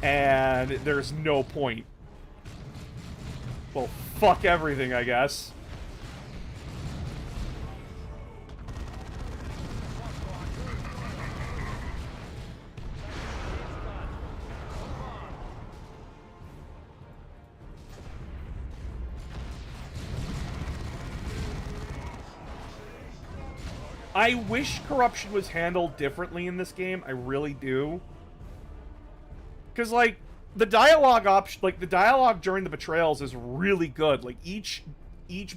and there's no point. Well, fuck everything, I guess. I wish corruption was handled differently in this game. I really do. Because, like, the dialogue the dialogue during the betrayals is really good. Like, each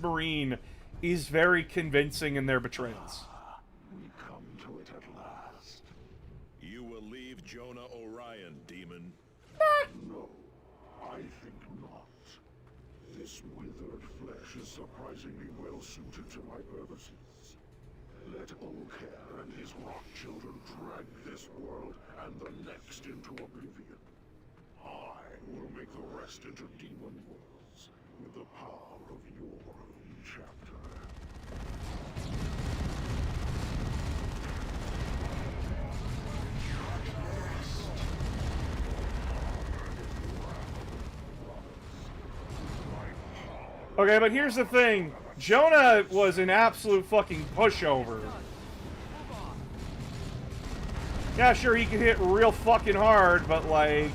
Marine is very convincing in their betrayals. We come to it at last. You will leave Jonah Orion, demon. No, I think not. This withered flesh is surprisingly well suited to my purposes. Let Olker and his rock children drag this world and the next into oblivion. I will make the rest into demon worlds with the power of your own chapter. Okay, but here's the thing. Jonah was an absolute fucking pushover. Yeah, sure, he can hit real fucking hard, but like...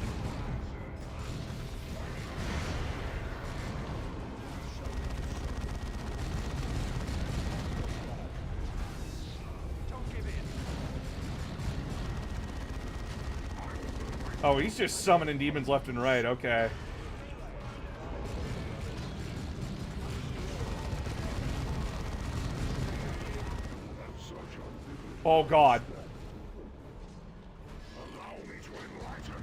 Oh, he's just summoning demons left and right, okay. Oh god. Allow me to enlighten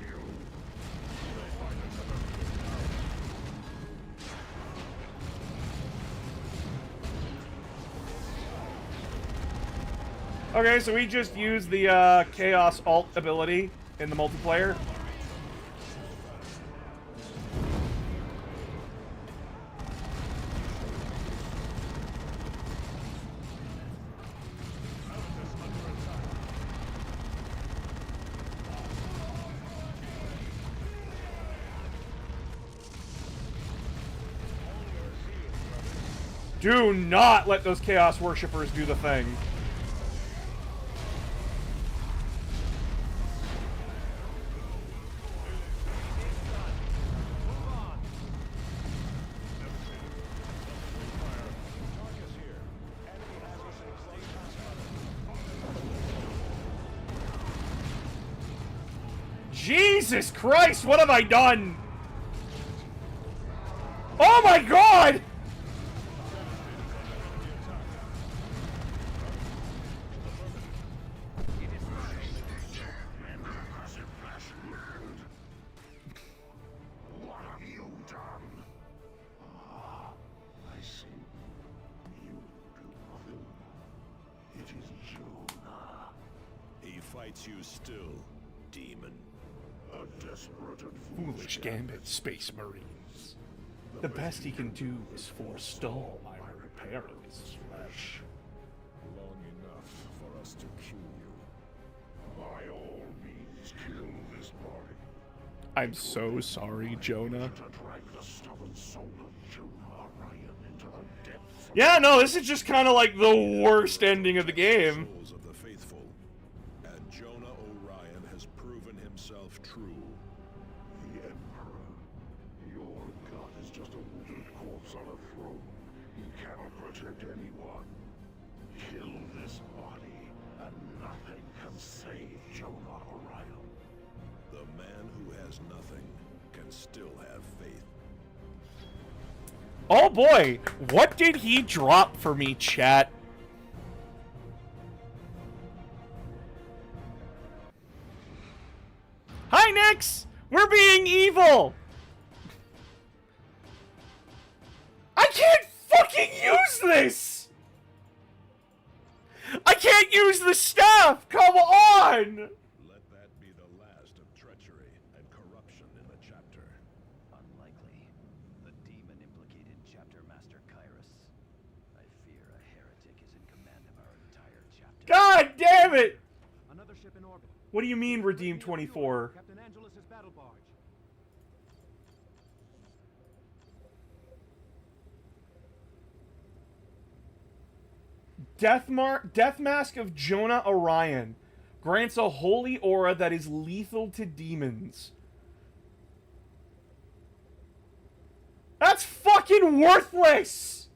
you. Okay, so we just used the Chaos Alt ability in the multiplayer. Do not let those Chaos Worshippers do the thing. Jesus Christ, what have I done? Oh my god! What have you done? I see. You do nothing. It is Jonah. He fights you still, demon. A desperate and Foolish Gambit, Space Marines. The best he can do is forestall my repair of his flesh. long enough for us to kill you. By all means, kill this body. I'm so sorry, Jonah. To drag the stubborn soul of Jonah Orion into the depths. Yeah, no, this is just kind of like the worst ending of the game. Souls of the faithful, and Jonah Orion has proven himself true. The Emperor. Your god is just a wounded corpse on a throne. He cannot protect anyone. Kill this body, and nothing can save Jonah Orion. The man who has nothing can still have faith. Oh boy, what did he drop for me, chat? Hi, Nix! We're being evil! I can't fucking use this! I can't use the staff! Come on! Let that be the last of treachery and corruption in the chapter. Unlikely. The demon implicated Chapter Master Kyrus. I fear a heretic is in command of our entire chapter. God damn it! Another ship in orbit. What do you mean, Redeem 24? Captain Angelus's battle barge. Death Mask of Jonah Orion. Grants a holy aura that is lethal to demons. That's fucking worthless!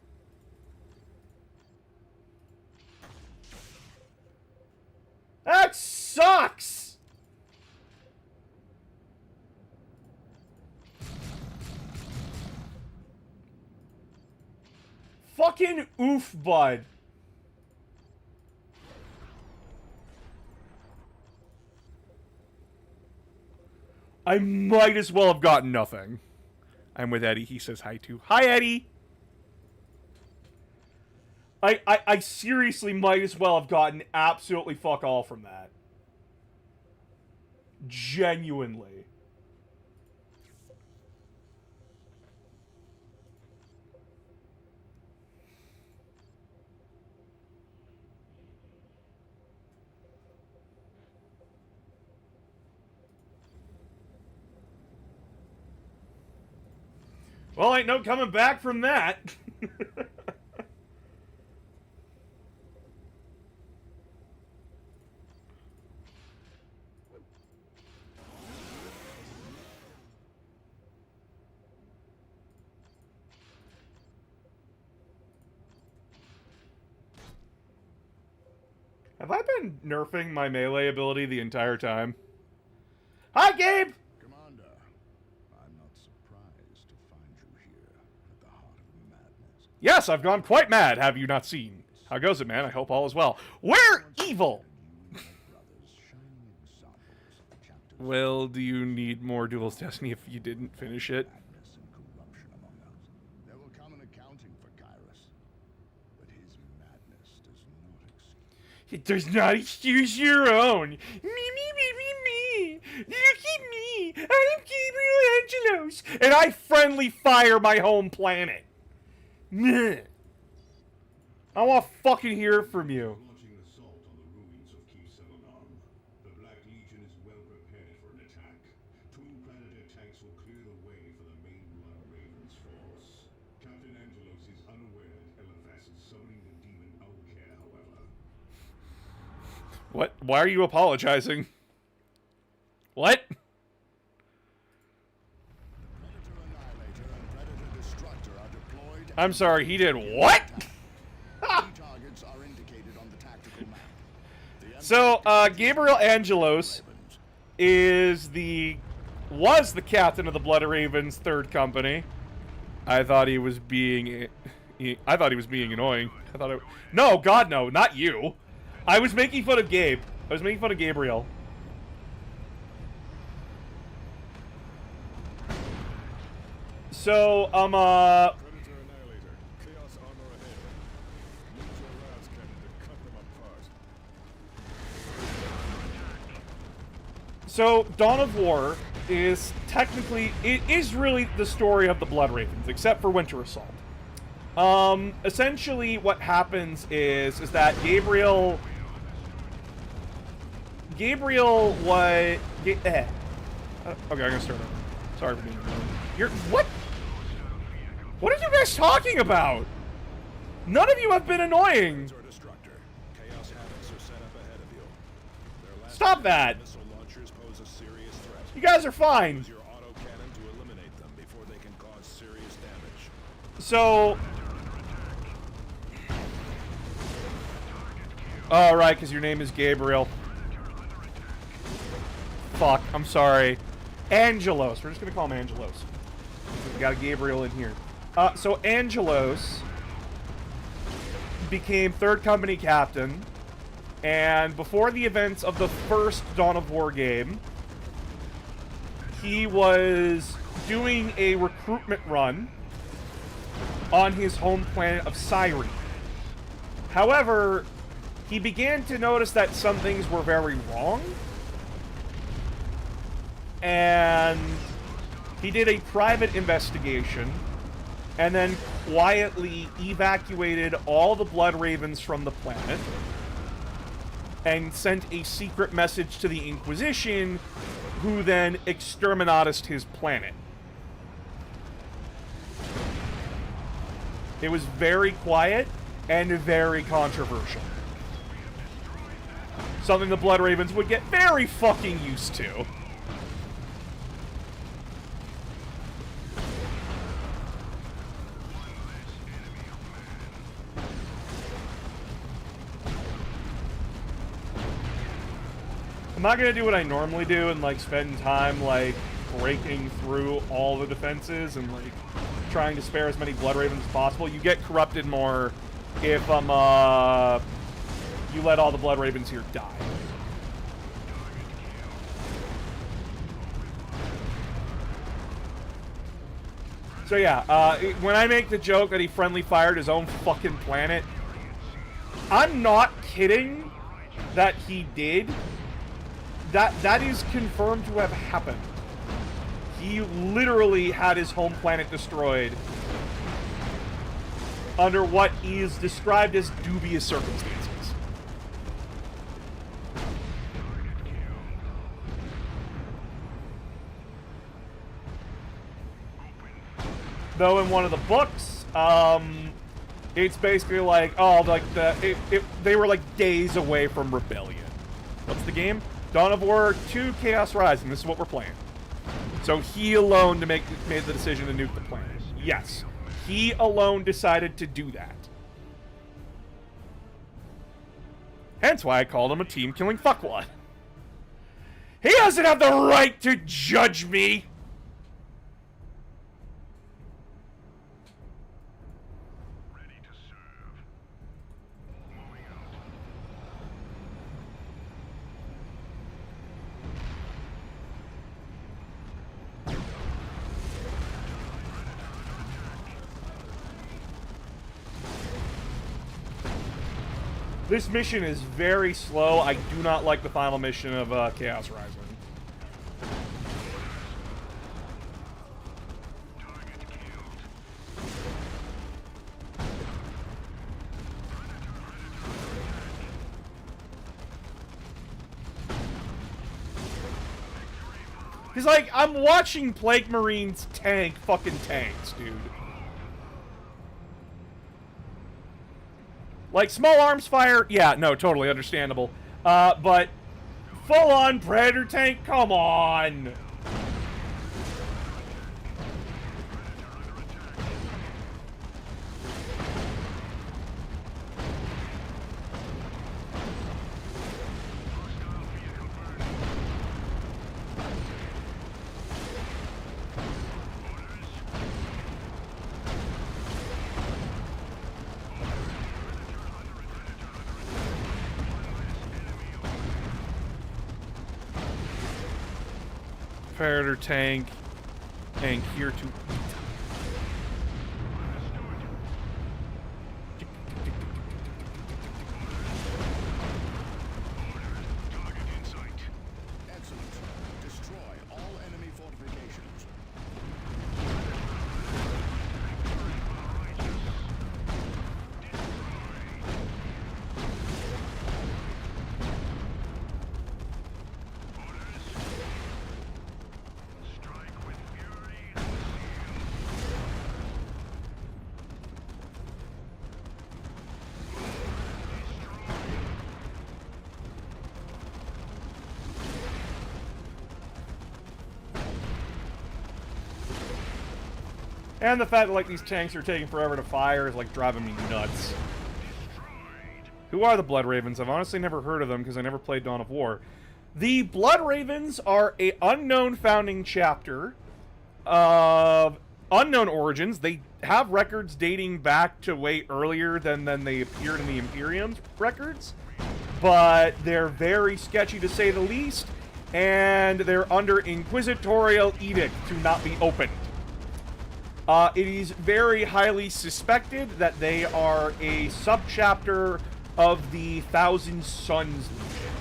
That sucks! Fucking oof, bud. I might as well have gotten nothing. I'm with Eddie. He says hi too. Hi, Eddie! I seriously might as well have gotten absolutely fuck all from that. Genuinely. Well, ain't no coming back from that. Have I been nerfing my melee ability the entire time? Hi, Gabe! Commander, I'm not surprised to find you here at the heart of madness. Yes, I've gone quite mad, have you not seen? How goes it, man? I hope all is well. We're evil! You and your brothers, shining examples of the chapters Well, do you need more Duel's Destiny if you didn't finish it? of madness and corruption among us. There will come an accounting for Kairos, but his madness does not excuse. It does not excuse your own. Me. Look at me. I'm Gabriel Angelos. And I friendly fire my home planet. Meh. I want to fucking hear from you. Launching an assault on the ruins of Keep Selenom. The Black Legion is well prepared for an attack. Twin Predator tanks will clear the way for the main Blood Ravens force. Captain Angelos is unaware that Eliphas is summoning the demon Owlcare, however. What? Why are you apologizing? What? Predator Annihilator and Predator Destructor are deployed. I'm sorry, he did what? Key targets are indicated on the tactical map. The So, Gabriel Angelos was the captain of the Blood Ravens Third Company. I thought he was being annoying. No, God, no, not you. I was making fun of Gabe. I was making fun of Gabriel. So, Predator Annihilator, Chaos armor ahead. Use your las cannon to cut them apart. So, Dawn of War is technically, it is really the story of the Blood Ravens, except for Winter Assault. Essentially what happens is that Gabriel was, okay, I'm gonna start over. Sorry for being annoying. What? What are you guys talking about? None of you have been annoying. Or Destructor. Chaos Havocs are set up ahead of you. Their last Stop that. missile launchers pose a serious threat. You guys are fine. Use your autocannon to eliminate them before they can cause serious damage. So, oh, right, because your name is Gabriel. Fuck, I'm sorry. Angelos. We're just going to call him Angelos. We got a Gabriel in here. So Angelos became Third Company captain, and before the events of the first Dawn of War game, he was doing a recruitment run on his home planet of Cyrene. However, he began to notice that some things were very wrong, and he did a private investigation and then quietly evacuated all the Blood Ravens from the planet and sent a secret message to the Inquisition, who then exterminated his planet. It was very quiet and very controversial. Something the Blood Ravens would get very fucking used to. I'm not gonna do what I normally do and like spend time like breaking through all the defenses and like trying to spare as many Blood Ravens as possible. You get corrupted more if you let all the Blood Ravens here die. So yeah, when I make the joke that he friendly fired his own fucking planet, I'm not kidding that he did. That is confirmed to have happened. He literally had his home planet destroyed under what is described as dubious circumstances. though in one of the books, it's basically like, oh, like they were like days away from rebellion. What's the game? Dawn of War 2 Chaos Rising. This is what we're playing. So he alone made the decision to nuke the planet. Yes, he alone decided to do that. Hence why I called him a team-killing fuckwad. He doesn't have the right to judge me! Ready to serve. Moving out. This mission is very slow. I do not like the final mission of Chaos Rising. Target killed. He's like, I'm watching Plague Marines tank fucking tanks, dude. Like, small arms fire, yeah, no, totally understandable. But full-on Predator tank, come on! Predator tank here to Target in sight. Excellent. Destroy all enemy fortifications. Strike with fury. And the fact that, like, these tanks are taking forever to fire is, like, driving me nuts. Who are the Blood Ravens? I've honestly never heard of them because I never played Dawn of War. The Blood Ravens are a unknown founding chapter of unknown origins. They have records dating back to way earlier than they appeared in the Imperium's records. But they're very sketchy to say the least, and they're under inquisitorial edict to not be opened. It is very highly suspected that they are a subchapter of the Thousand Suns Legion.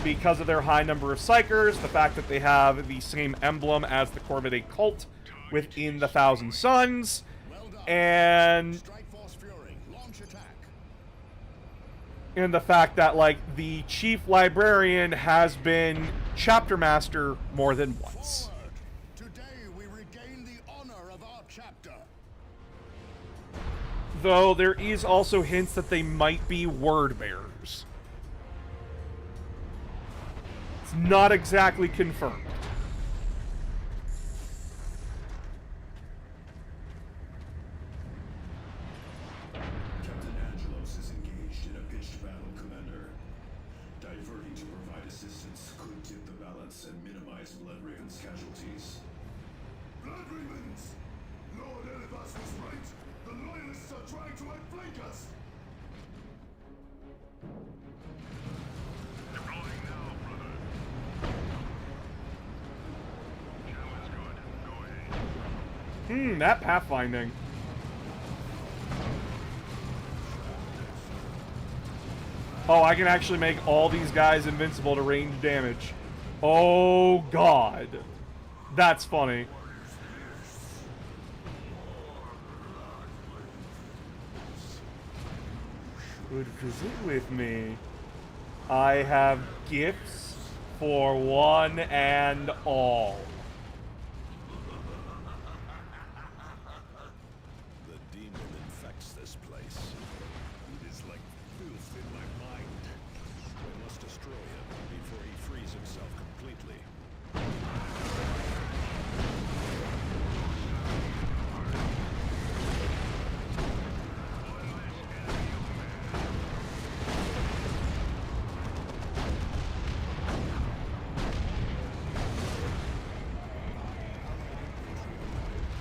Because of their high number of Psychers, the fact that they have the same emblem as the Corvidae cult within the Thousand Suns, and Strike Force Fury. Launch attack. the fact that, like, the Chief Librarian has been Chapter Master more than once. Forward. Today we regain the honor of our chapter. Though there is also hints that they might be word bearers. It's not exactly confirmed. Captain Angelos is engaged in a pitched battle, Commander. Diverting to provide assistance could tip the balance and minimize Blood Raven's casualties. Blood Ravens! Lord Elevas was right. The Loyalists are trying to outflank us. Deploying now, brother. Jam is good. Go ahead. That pathfinding. Oh, I can actually make all these guys invincible to range damage. Oh, God. That's funny. Would visit with me. I have gifts for one and all.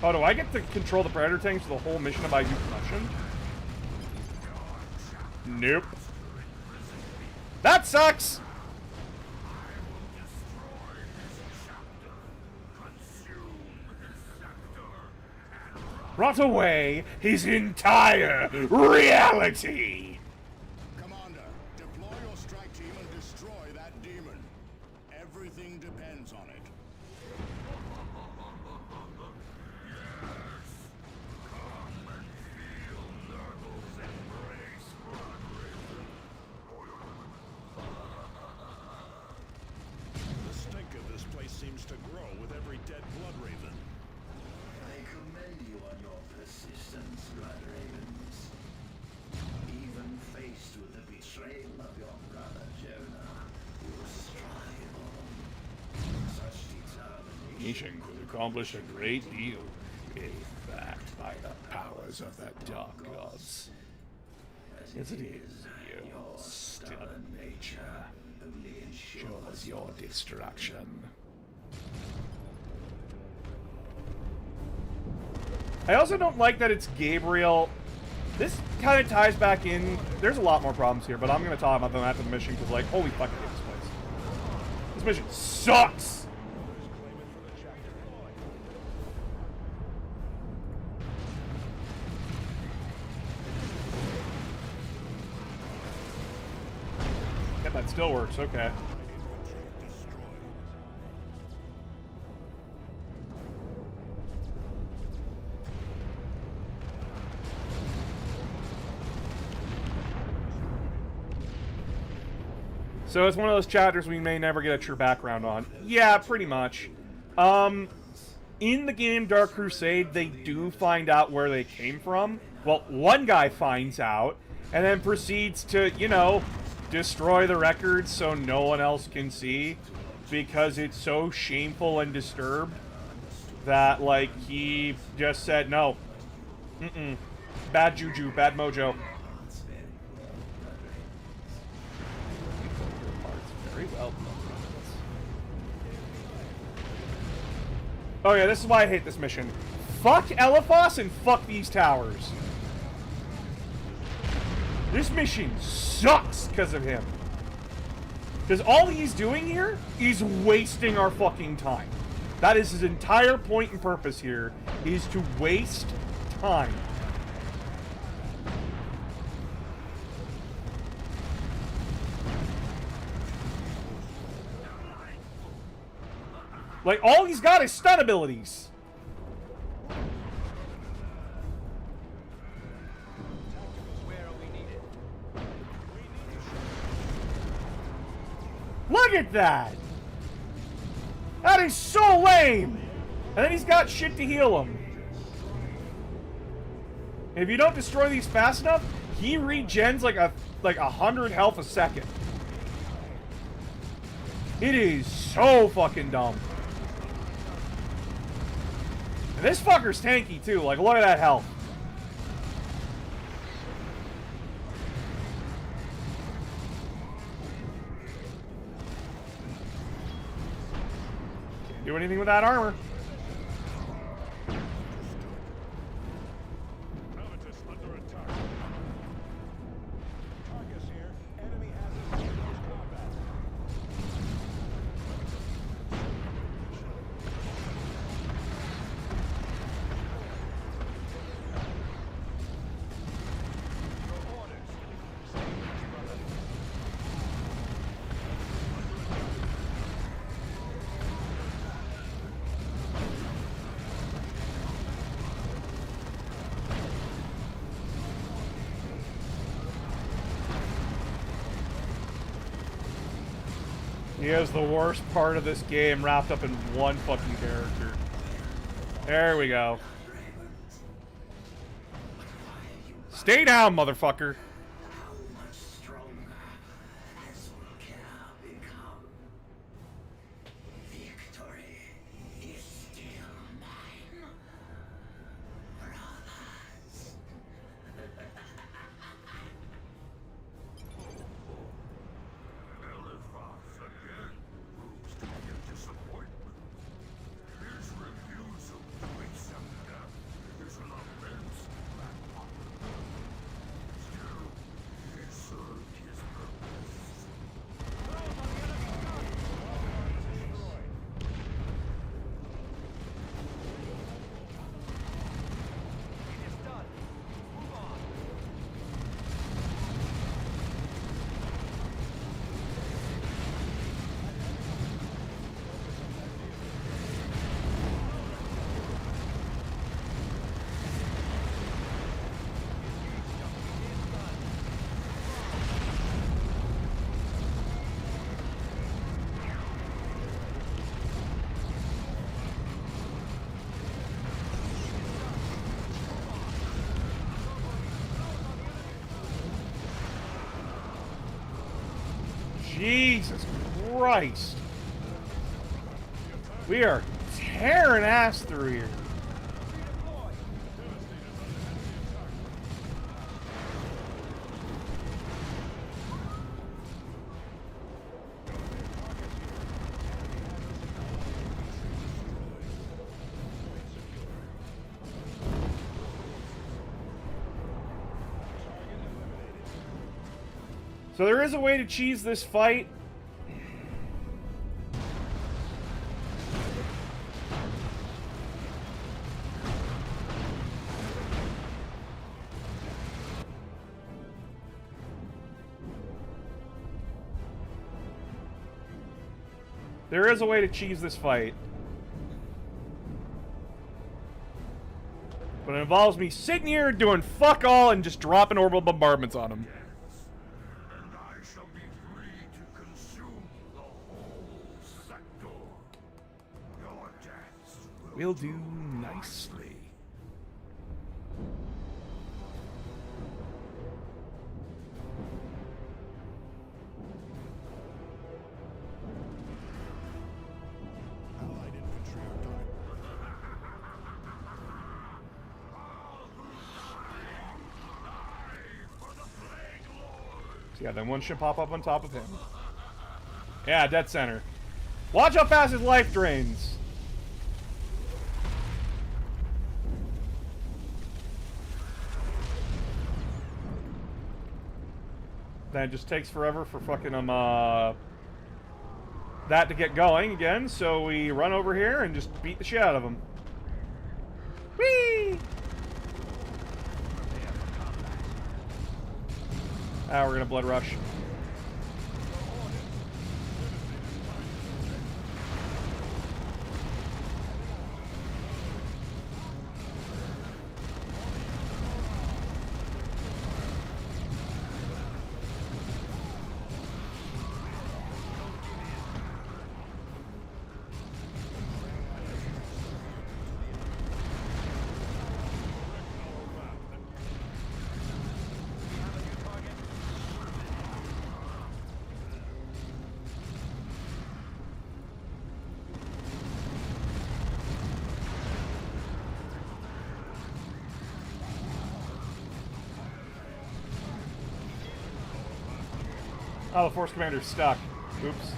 Oh, do I get to control the Predator tanks for the whole mission if I do concussion? Nope. That sucks! Rot away his entire reality! Commander, deploy your strike team and destroy that demon. Everything depends on it. The stink of this place seems to grow with every dead blood raven. I commend you on your persistence, Blood Ravens. Even faced with the betrayal of your brother Jonah, you strive on. Such determination Nation could accomplish a great deal if backed by the powers of the Dark Gods. As it is, your stubborn nature only ensures your destruction. I also don't like that it's Gabriel. This kind of ties back in. There's a lot more problems here, but I'm going to talk about them after the mission because, like, holy fuck, I hate this place. This mission sucks! Yeah, that still works, okay. So it's one of those chapters we may never get a true background on. Yeah, pretty much. In the game Dark Crusade, they do find out where they came from. Well, one guy finds out, and then proceeds to, you know, destroy the records so no one else can see, because it's so shameful and disturbed that, like, he just said, no. Bad juju, bad mojo. Very well. Oh yeah, this is why I hate this mission. Fuck Elephas and fuck these towers. This mission sucks because of him. Because all he's doing here is wasting our fucking time. That is his entire point and purpose here, is to waste time. Like, all he's got is stun abilities. Look at that! That is so lame! And then he's got shit to heal him. And if you don't destroy these fast enough, he regens like 100 health a second. It is so fucking dumb. And this fucker's tanky too. Like, look at that health. Can't do anything with that armor. Covetous under attack. Targus here. Enemy has us in close combat. He has the worst part of this game wrapped up in one fucking character. There we go. Stay down, motherfucker. how much stronger as we can become. Victory is still mine, brothers. Elephas again proves to be a disappointment. His refusal to accept Jesus Christ. We are tearing ass through here. So there is a way to cheese this fight. There is a way to cheese this fight. But it involves me sitting here doing fuck all and just dropping orbital bombardments on them. And I shall be free to consume the whole sector. Your deaths We'll do nicely. Allied infantry are coming. So yeah, then one should pop up on top of him. Yeah, dead center. Watch how fast his life drains. Then it just takes forever for fucking that to get going again, so we run over here and just beat the shit out of him. Whee! Ah, we're gonna blood rush. Oh, the Force Commander's stuck. Oops.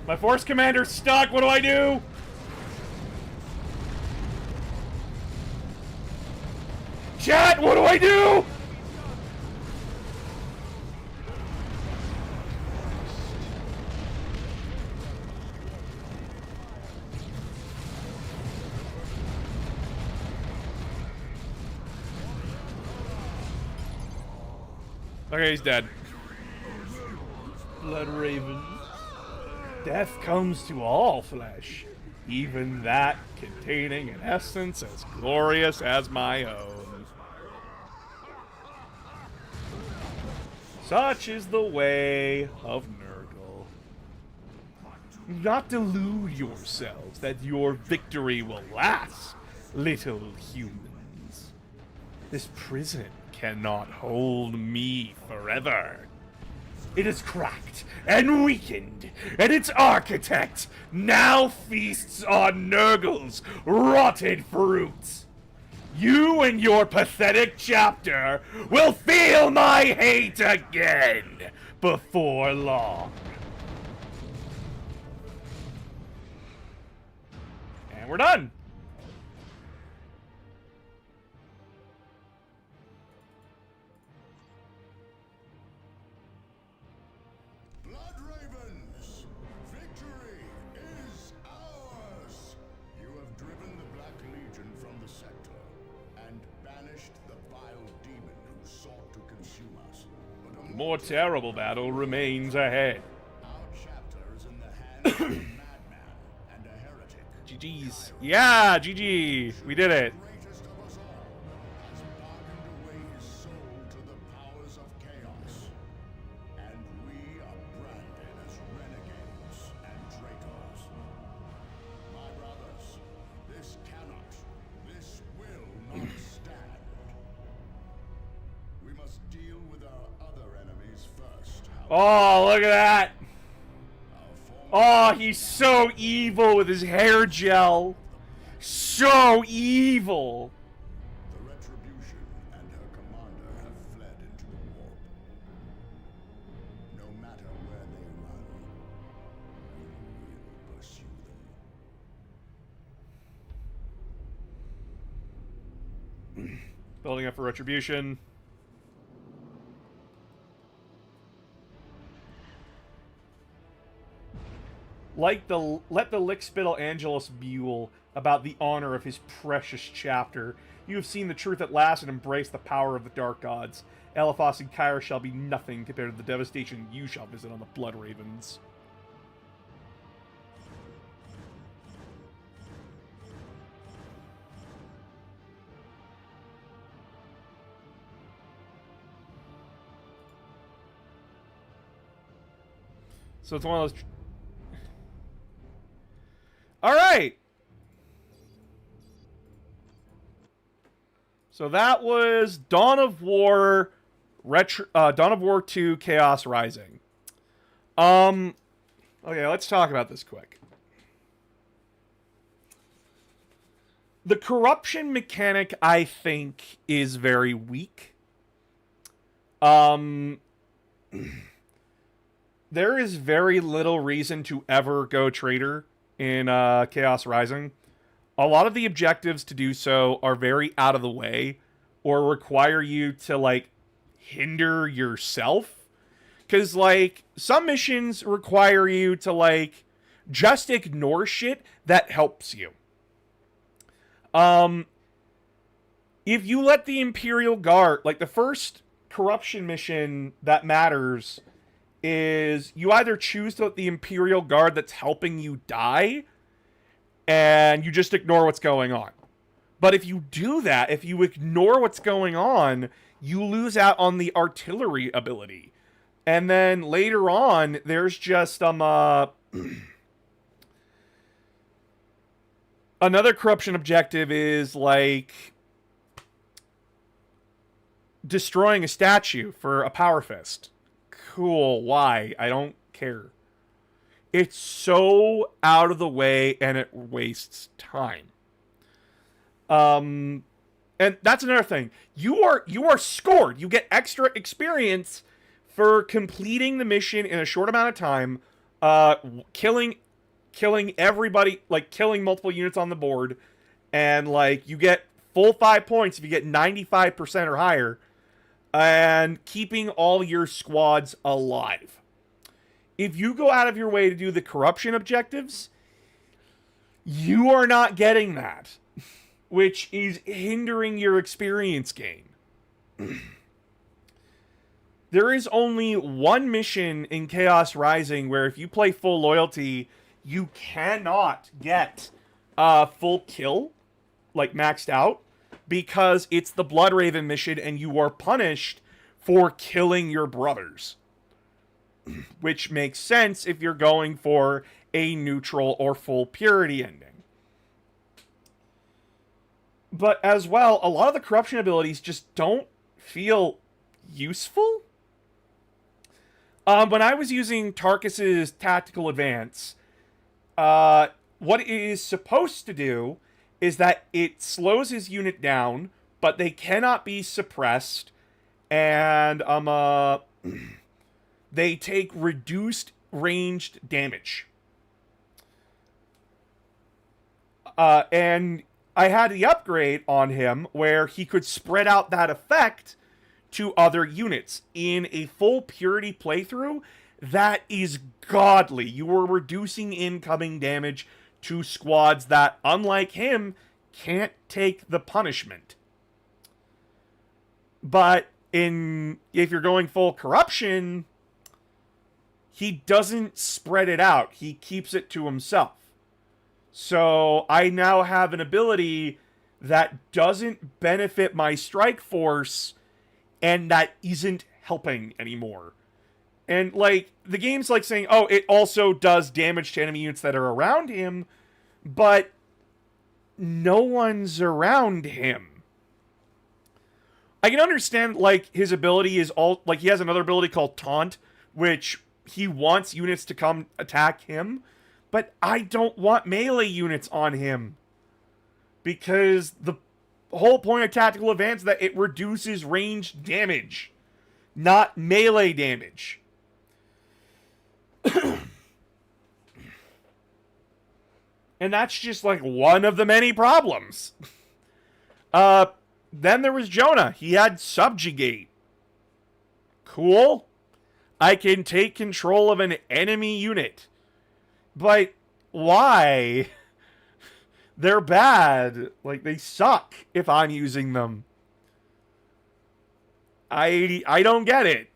My Force Commander's stuck! What do I do? Chat, what do I do? Okay, he's dead. Blood Ravens. Death comes to all flesh, even that containing an essence as glorious as my own. Such is the way of Nurgle. Do not delude yourselves that your victory will last, little humans. This prison cannot hold me forever. It is cracked and weakened, and its architect now feasts on Nurgle's rotted fruits. You and your pathetic chapter will feel my hate again before long. And we're done. Blood Ravens! Victory is ours! You have driven the Black Legion from the sector and banished the vile demon who sought to consume us. But A more terrible battle remains ahead. our chapter is in the hands of a madman and a heretic. GG's. Yeah, GG. We did it. Greatest of us all has bargained away his soul to the powers of chaos. And we are branded as renegades and traitors. My brothers, this cannot, this will not stand. Oh, look at that. Oh, he's so evil with his hair gel. So evil. The Retribution and her commander have fled into the warp. No matter where they run, we will pursue them. Building up for Retribution. Let the lickspittle Angelus buell about the honor of his precious chapter. You have seen the truth at last and embraced the power of the dark gods. Elephas and Kyra shall be nothing compared to the devastation you shall visit on the Blood Ravens. So it's one of those... Alright! So that was Dawn of War, Dawn of War 2, Chaos Rising. Okay, let's talk about this quick. The corruption mechanic, I think, is very weak. There is very little reason to ever go traitor in Chaos Rising. A lot of the objectives to do so are very out of the way or require you to, like, hinder yourself. Because, like, some missions require you to, like, just ignore shit that helps you. If you let the Imperial Guard, like, the first corruption mission that matters is you either choose to let the Imperial Guard that's helping you die, and you just ignore what's going on. But if you do that, if you ignore what's going on, you lose out on the artillery ability. And then later on, there's just another corruption objective is, like, destroying a statue for a power fist. Cool, why? I don't care. It's so out of the way and it wastes time. And that's another thing. You are scored. You get extra experience for completing the mission in a short amount of time, killing everybody, like killing multiple units on the board, and like you get full 5 points if you get 95% or higher, and keeping all your squads alive. If you go out of your way to do the corruption objectives, you are not getting that, which is hindering your experience gain. There is only one mission in Chaos Rising where if you play full loyalty, you cannot get full kill, like maxed out, because it's the Blood Raven mission and you are punished for killing your brothers. Which makes sense if you're going for a neutral or full purity ending. But as well, a lot of the corruption abilities just don't feel useful. When I was using Tarkus's Tactical Advance, what it is supposed to do is that it slows his unit down, but they cannot be suppressed, and they take reduced ranged damage. And I had the upgrade on him where he could spread out that effect to other units. In a full purity playthrough, that is godly. You are reducing incoming damage to squads that, unlike him, can't take the punishment. But if you're going full corruption, he doesn't spread it out. He keeps it to himself. So I now have an ability that doesn't benefit my strike force and that isn't helping anymore. And, like, the game's like saying, oh, it also does damage to enemy units that are around him, but no one's around him. I can understand, like, his ability is all, like, he has another ability called Taunt, which he wants units to come attack him, but I don't want melee units on him. Because the whole point of Tactical Advance is that it reduces ranged damage, not melee damage. And that's just like one of the many problems. Then there was Jonah. He had Subjugate. Cool. I can take control of an enemy unit. But why? They're bad. Like, they suck if I'm using them. I don't get it.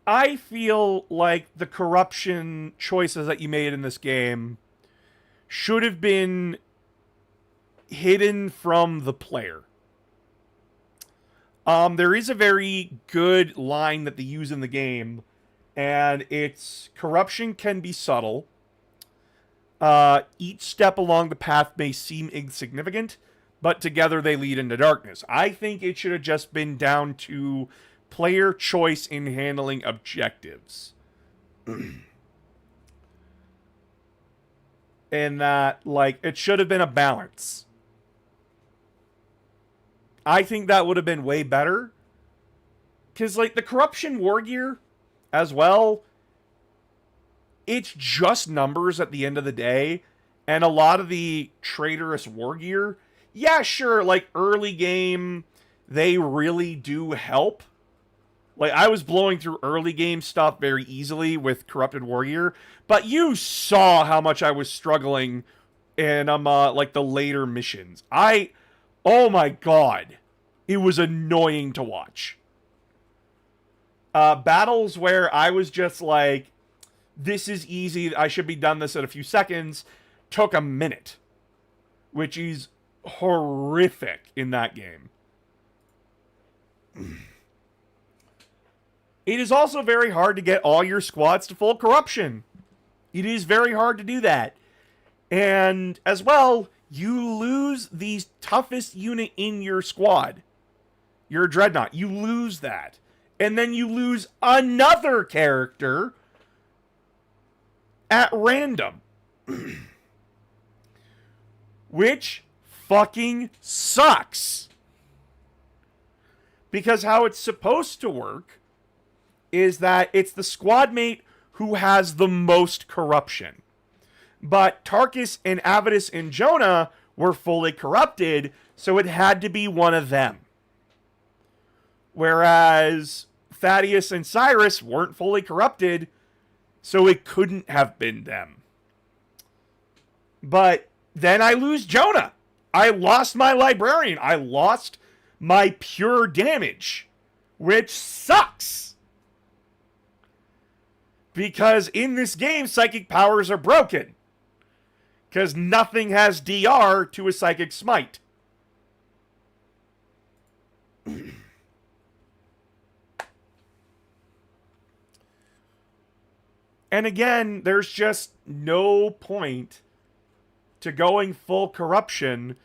I feel like the corruption choices that you made in this game should have been hidden from the player. There is a very good line that they use in the game, and it's corruption can be subtle. Each step along the path may seem insignificant, but together they lead into darkness. I think it should have just been down to player choice in handling objectives. And that, like, it should have been a balance. I think that would have been way better. Because, like, the corruption war gear as well, it's just numbers at the end of the day. And a lot of the traitorous war gear, yeah, sure, like, early game, they really do help. Like, I was blowing through early game stuff very easily with Corrupted Warrior, but you saw how much I was struggling in, like, the later missions. Oh my god. It was annoying to watch. Battles where I was just like, this is easy, I should be done this in a few seconds, took a minute. Which is horrific in that game. It is also very hard to get all your squads to full corruption. It is very hard to do that. And as well, you lose the toughest unit in your squad. Your Dreadnought. You lose that. And then you lose another character at random. Which fucking sucks. Because how it's supposed to work is that it's the squad mate who has the most corruption. But Tarkus and Avidus and Jonah were fully corrupted, so it had to be one of them. Whereas Thaddeus and Cyrus weren't fully corrupted, so it couldn't have been them. But then I lose Jonah. I lost my Librarian. I lost my pure damage, which sucks. Because in this game, psychic powers are broken. Because nothing has DR to a psychic smite. And again, there's just no point to going full corruption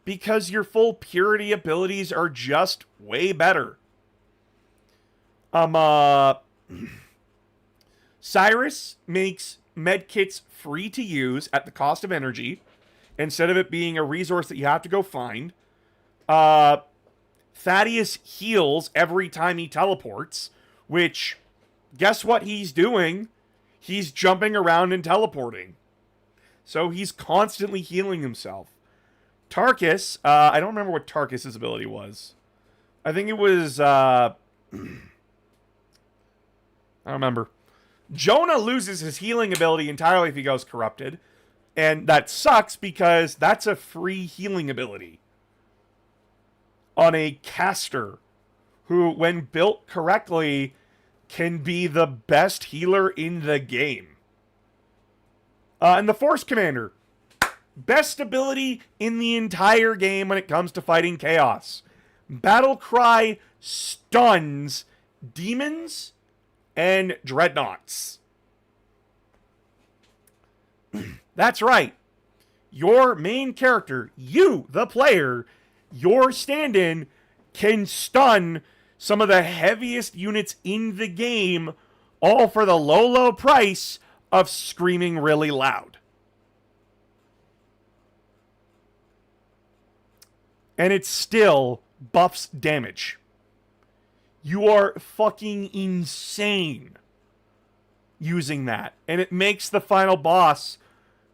because your full purity abilities are just way better. Cyrus makes medkits free to use at the cost of energy, instead of it being a resource that you have to go find. Thaddeus heals every time he teleports, which, guess what he's doing? He's jumping around and teleporting. So he's constantly healing himself. Tarkus, I don't remember what Tarkus' ability was. I think it was, I don't remember. Jonah loses his healing ability entirely if he goes corrupted. And that sucks because that's a free healing ability. On a caster who, when built correctly, can be the best healer in the game. And the Force Commander. Best ability in the entire game when it comes to fighting chaos. Battle Cry stuns demons and dreadnoughts. That's right. Your main character, you, the player, your stand-in, can stun some of the heaviest units in the game, all for the low, low price of screaming really loud. And it still buffs damage. You are fucking insane using that. And it makes the final boss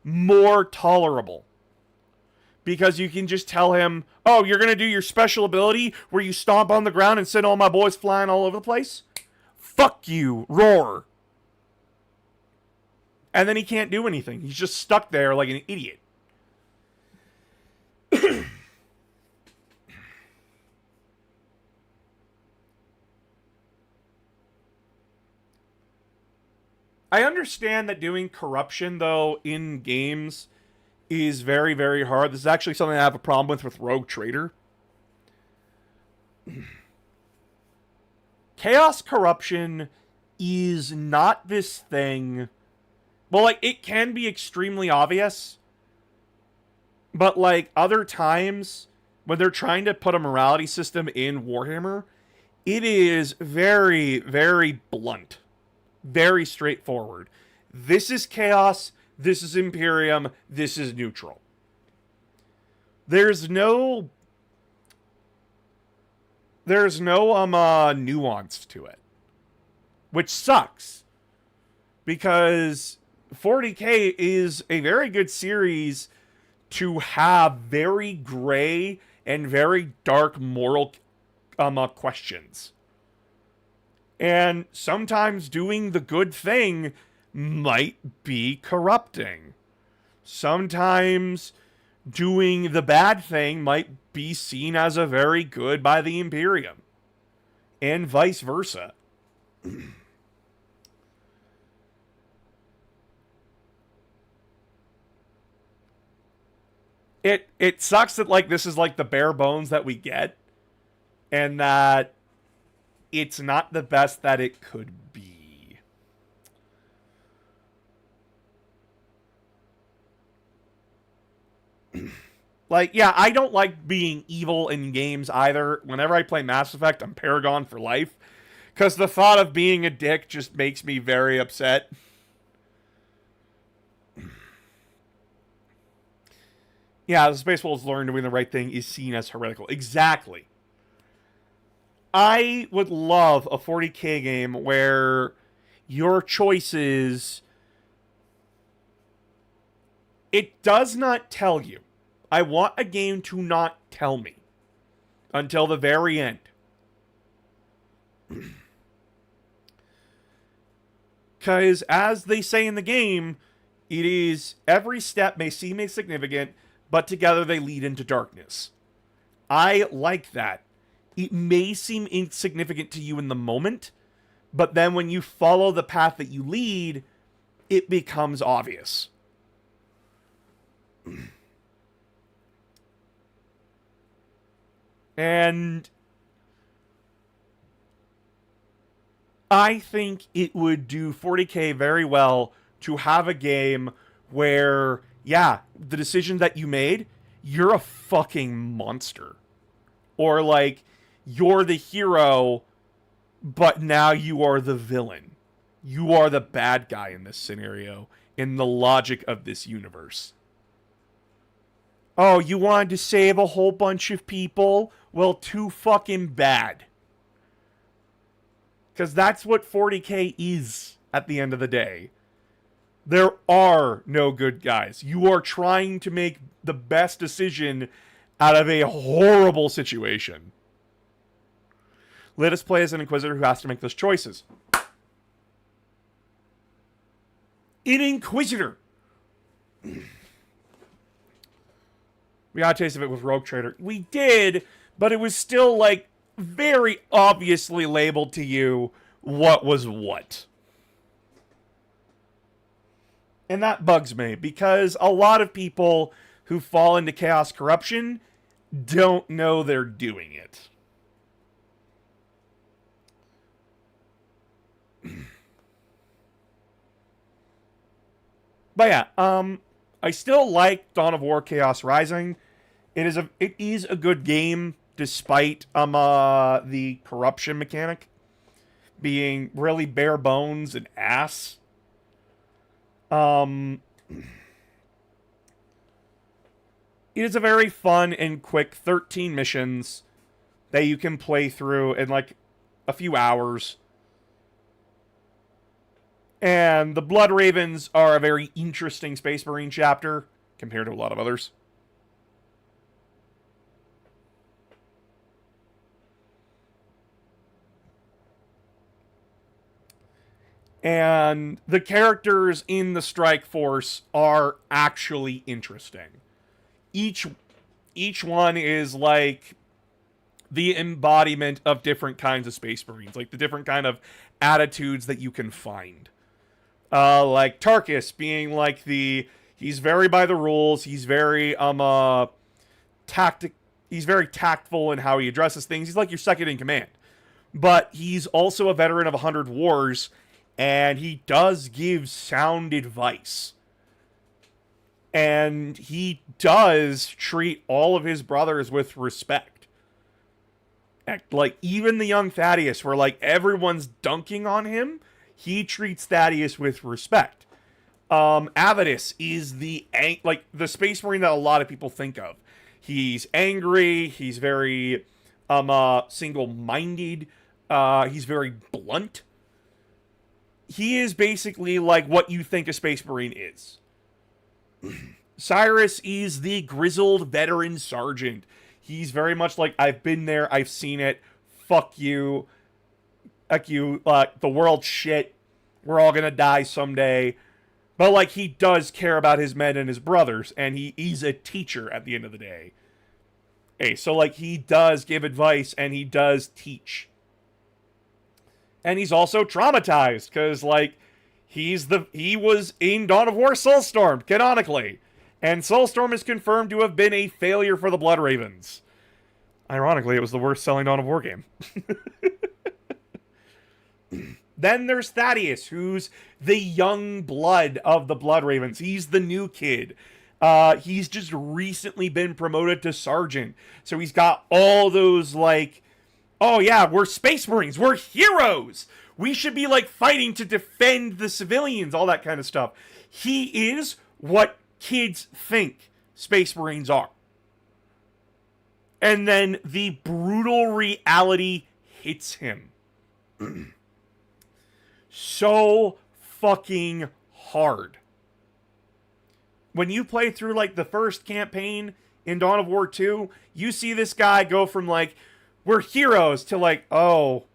more tolerable. Because you can just tell him, oh, you're going to do your special ability where you stomp on the ground and send all my boys flying all over the place? Fuck you, roar. And then he can't do anything. He's just stuck there like an idiot. I understand that doing corruption, though, in games is very, very hard. This is actually something I have a problem with Rogue Trader. Chaos corruption is not this thing. Well, like, it can be extremely obvious. But, like, other times, when they're trying to put a morality system in Warhammer, it is very, very blunt. Very straightforward. This is Chaos. This is Imperium. This is neutral. There's no nuance to it, which sucks, because 40K is a very good series to have very gray and very dark moral questions. And sometimes doing the good thing might be corrupting. Sometimes doing the bad thing might be seen as a very good by the Imperium. And vice versa. It sucks that, like, this is like the bare bones that we get. And that it's not the best that it could be. Like, yeah, I don't like being evil in games either. Whenever I play Mass Effect, I'm Paragon for life. Because the thought of being a dick just makes me very upset. Yeah, the Space Wolves learn doing the right thing is seen as heretical. Exactly. I would love a 40K game where your choices... It does not tell you. I want a game to not tell me. Until the very end. Because, as they say in the game, it is every step may seem insignificant, but together they lead into darkness. I like that. It may seem insignificant to you in the moment, but then when you follow the path that you lead, it becomes obvious. And I think it would do 40K very well to have a game where, yeah, the decision that you made, you're a fucking monster. Or, like, you're the hero, but now you are the villain. You are the bad guy in this scenario, in the logic of this universe. Oh, you wanted to save a whole bunch of people? Well, too fucking bad. Because that's what 40K is at the end of the day. There are no good guys. You are trying to make the best decision out of a horrible situation. Let us play as an Inquisitor who has to make those choices. An Inquisitor! We got a taste of it with Rogue Trader. We did, but it was still, like, very obviously labeled to you what was what. And that bugs me, because a lot of people who fall into Chaos Corruption don't know they're doing it. But yeah, I still like Dawn of War Chaos Rising. It is a good game. despite the corruption mechanic being really bare bones and ass. It is a very fun and quick 13 missions that you can play through in like a few hours. And the Blood Ravens are a very interesting Space Marine chapter compared to a lot of others. And the characters in the Strike Force are actually interesting. Each one is like the embodiment of different kinds of Space Marines, like the different kind of attitudes that you can find. Like Tarkus being like he's very by the rules, he's very he's very tactful in how he addresses things. He's like your second in command. But he's also a veteran of 100 wars, and he does give sound advice. And he does treat all of his brothers with respect. Like, even the young Thaddeus, where, like, everyone's dunking on him, he treats Thaddeus with respect. Avidus is the Space Marine that a lot of people think of. He's angry, he's very, single-minded, he's very blunt. He is basically, like, what you think a Space Marine is. Cyrus is the grizzled veteran sergeant. He's very much like, I've been there, I've seen it, fuck you, the world's shit, we're all gonna die someday. But, like, he does care about his men and his brothers, and he's a teacher at the end of the day. Hey, so, like, he does give advice, and he does teach. And he's also traumatized, because, like, he was in Dawn of War Soulstorm, canonically. And Soulstorm is confirmed to have been a failure for the Blood Ravens. Ironically, it was the worst-selling Dawn of War game. Then there's Thaddeus, who's the young blood of the Blood Ravens. He's the new kid. He's just recently been promoted to sergeant. So he's got all those, like, oh yeah, we're Space Marines, we're heroes! We should be, like, fighting to defend the civilians, all that kind of stuff. He is what kids think Space Marines are. And then the brutal reality hits him. So fucking hard. When you play through, like, the first campaign in Dawn of War 2, you see this guy go from, like, we're heroes to, like, oh,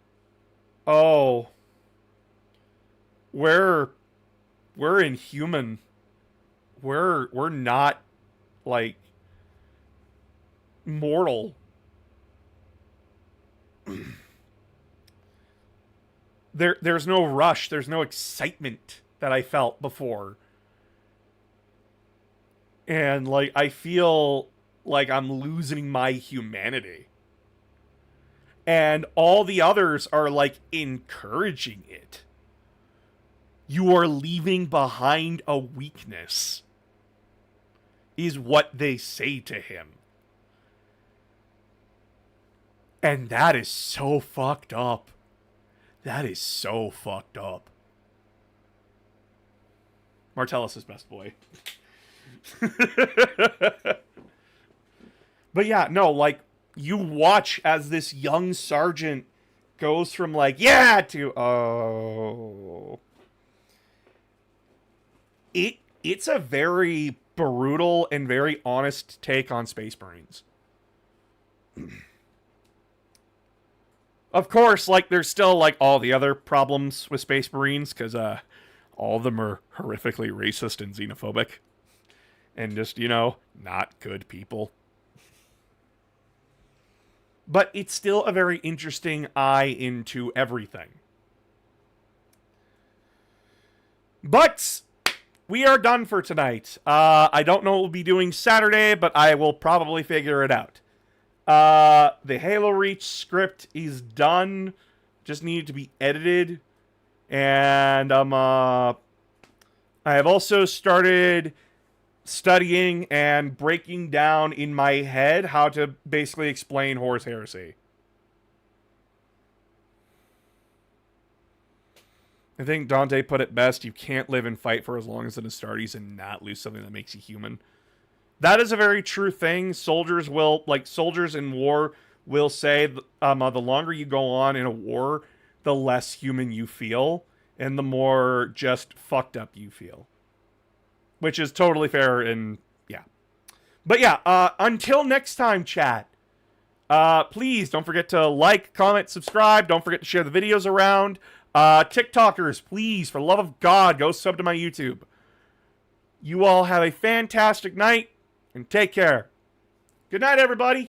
we're inhuman. We're not, like, mortal. There's no rush, there's no excitement that I felt before. And, like, I feel like I'm losing my humanity. And all the others are, like, encouraging it. You are leaving behind a weakness, is what they say to him. And that is so fucked up. That is so fucked up. Martellus is best boy. But yeah, no, like, you watch as this young sergeant goes from, like, yeah, to, oh. It's a very brutal and very honest take on Space Marines. Of course, like, there's still, like, all the other problems with Space Marines, because, all of them are horrifically racist and xenophobic. And just, you know, not good people. But it's still a very interesting eye into everything. But we are done for tonight. I don't know what we'll be doing Saturday, but I will probably figure it out. The Halo Reach script is done. Just needed to be edited. And I have also started studying and breaking down in my head how to basically explain Horus Heresy. I think Dante put it best, you can't live and fight for as long as an Astartes and not lose something that makes you human. That is a very true thing. Soldiers in war will say, the longer you go on in a war, the less human you feel, and the more just fucked up you feel. Which is totally fair, and yeah. But yeah, until next time, chat. Please don't forget to like, comment, subscribe. Don't forget to share the videos around. TikTokers, please, for the love of God, go sub to my YouTube. You all have a fantastic night, and take care. Good night, everybody.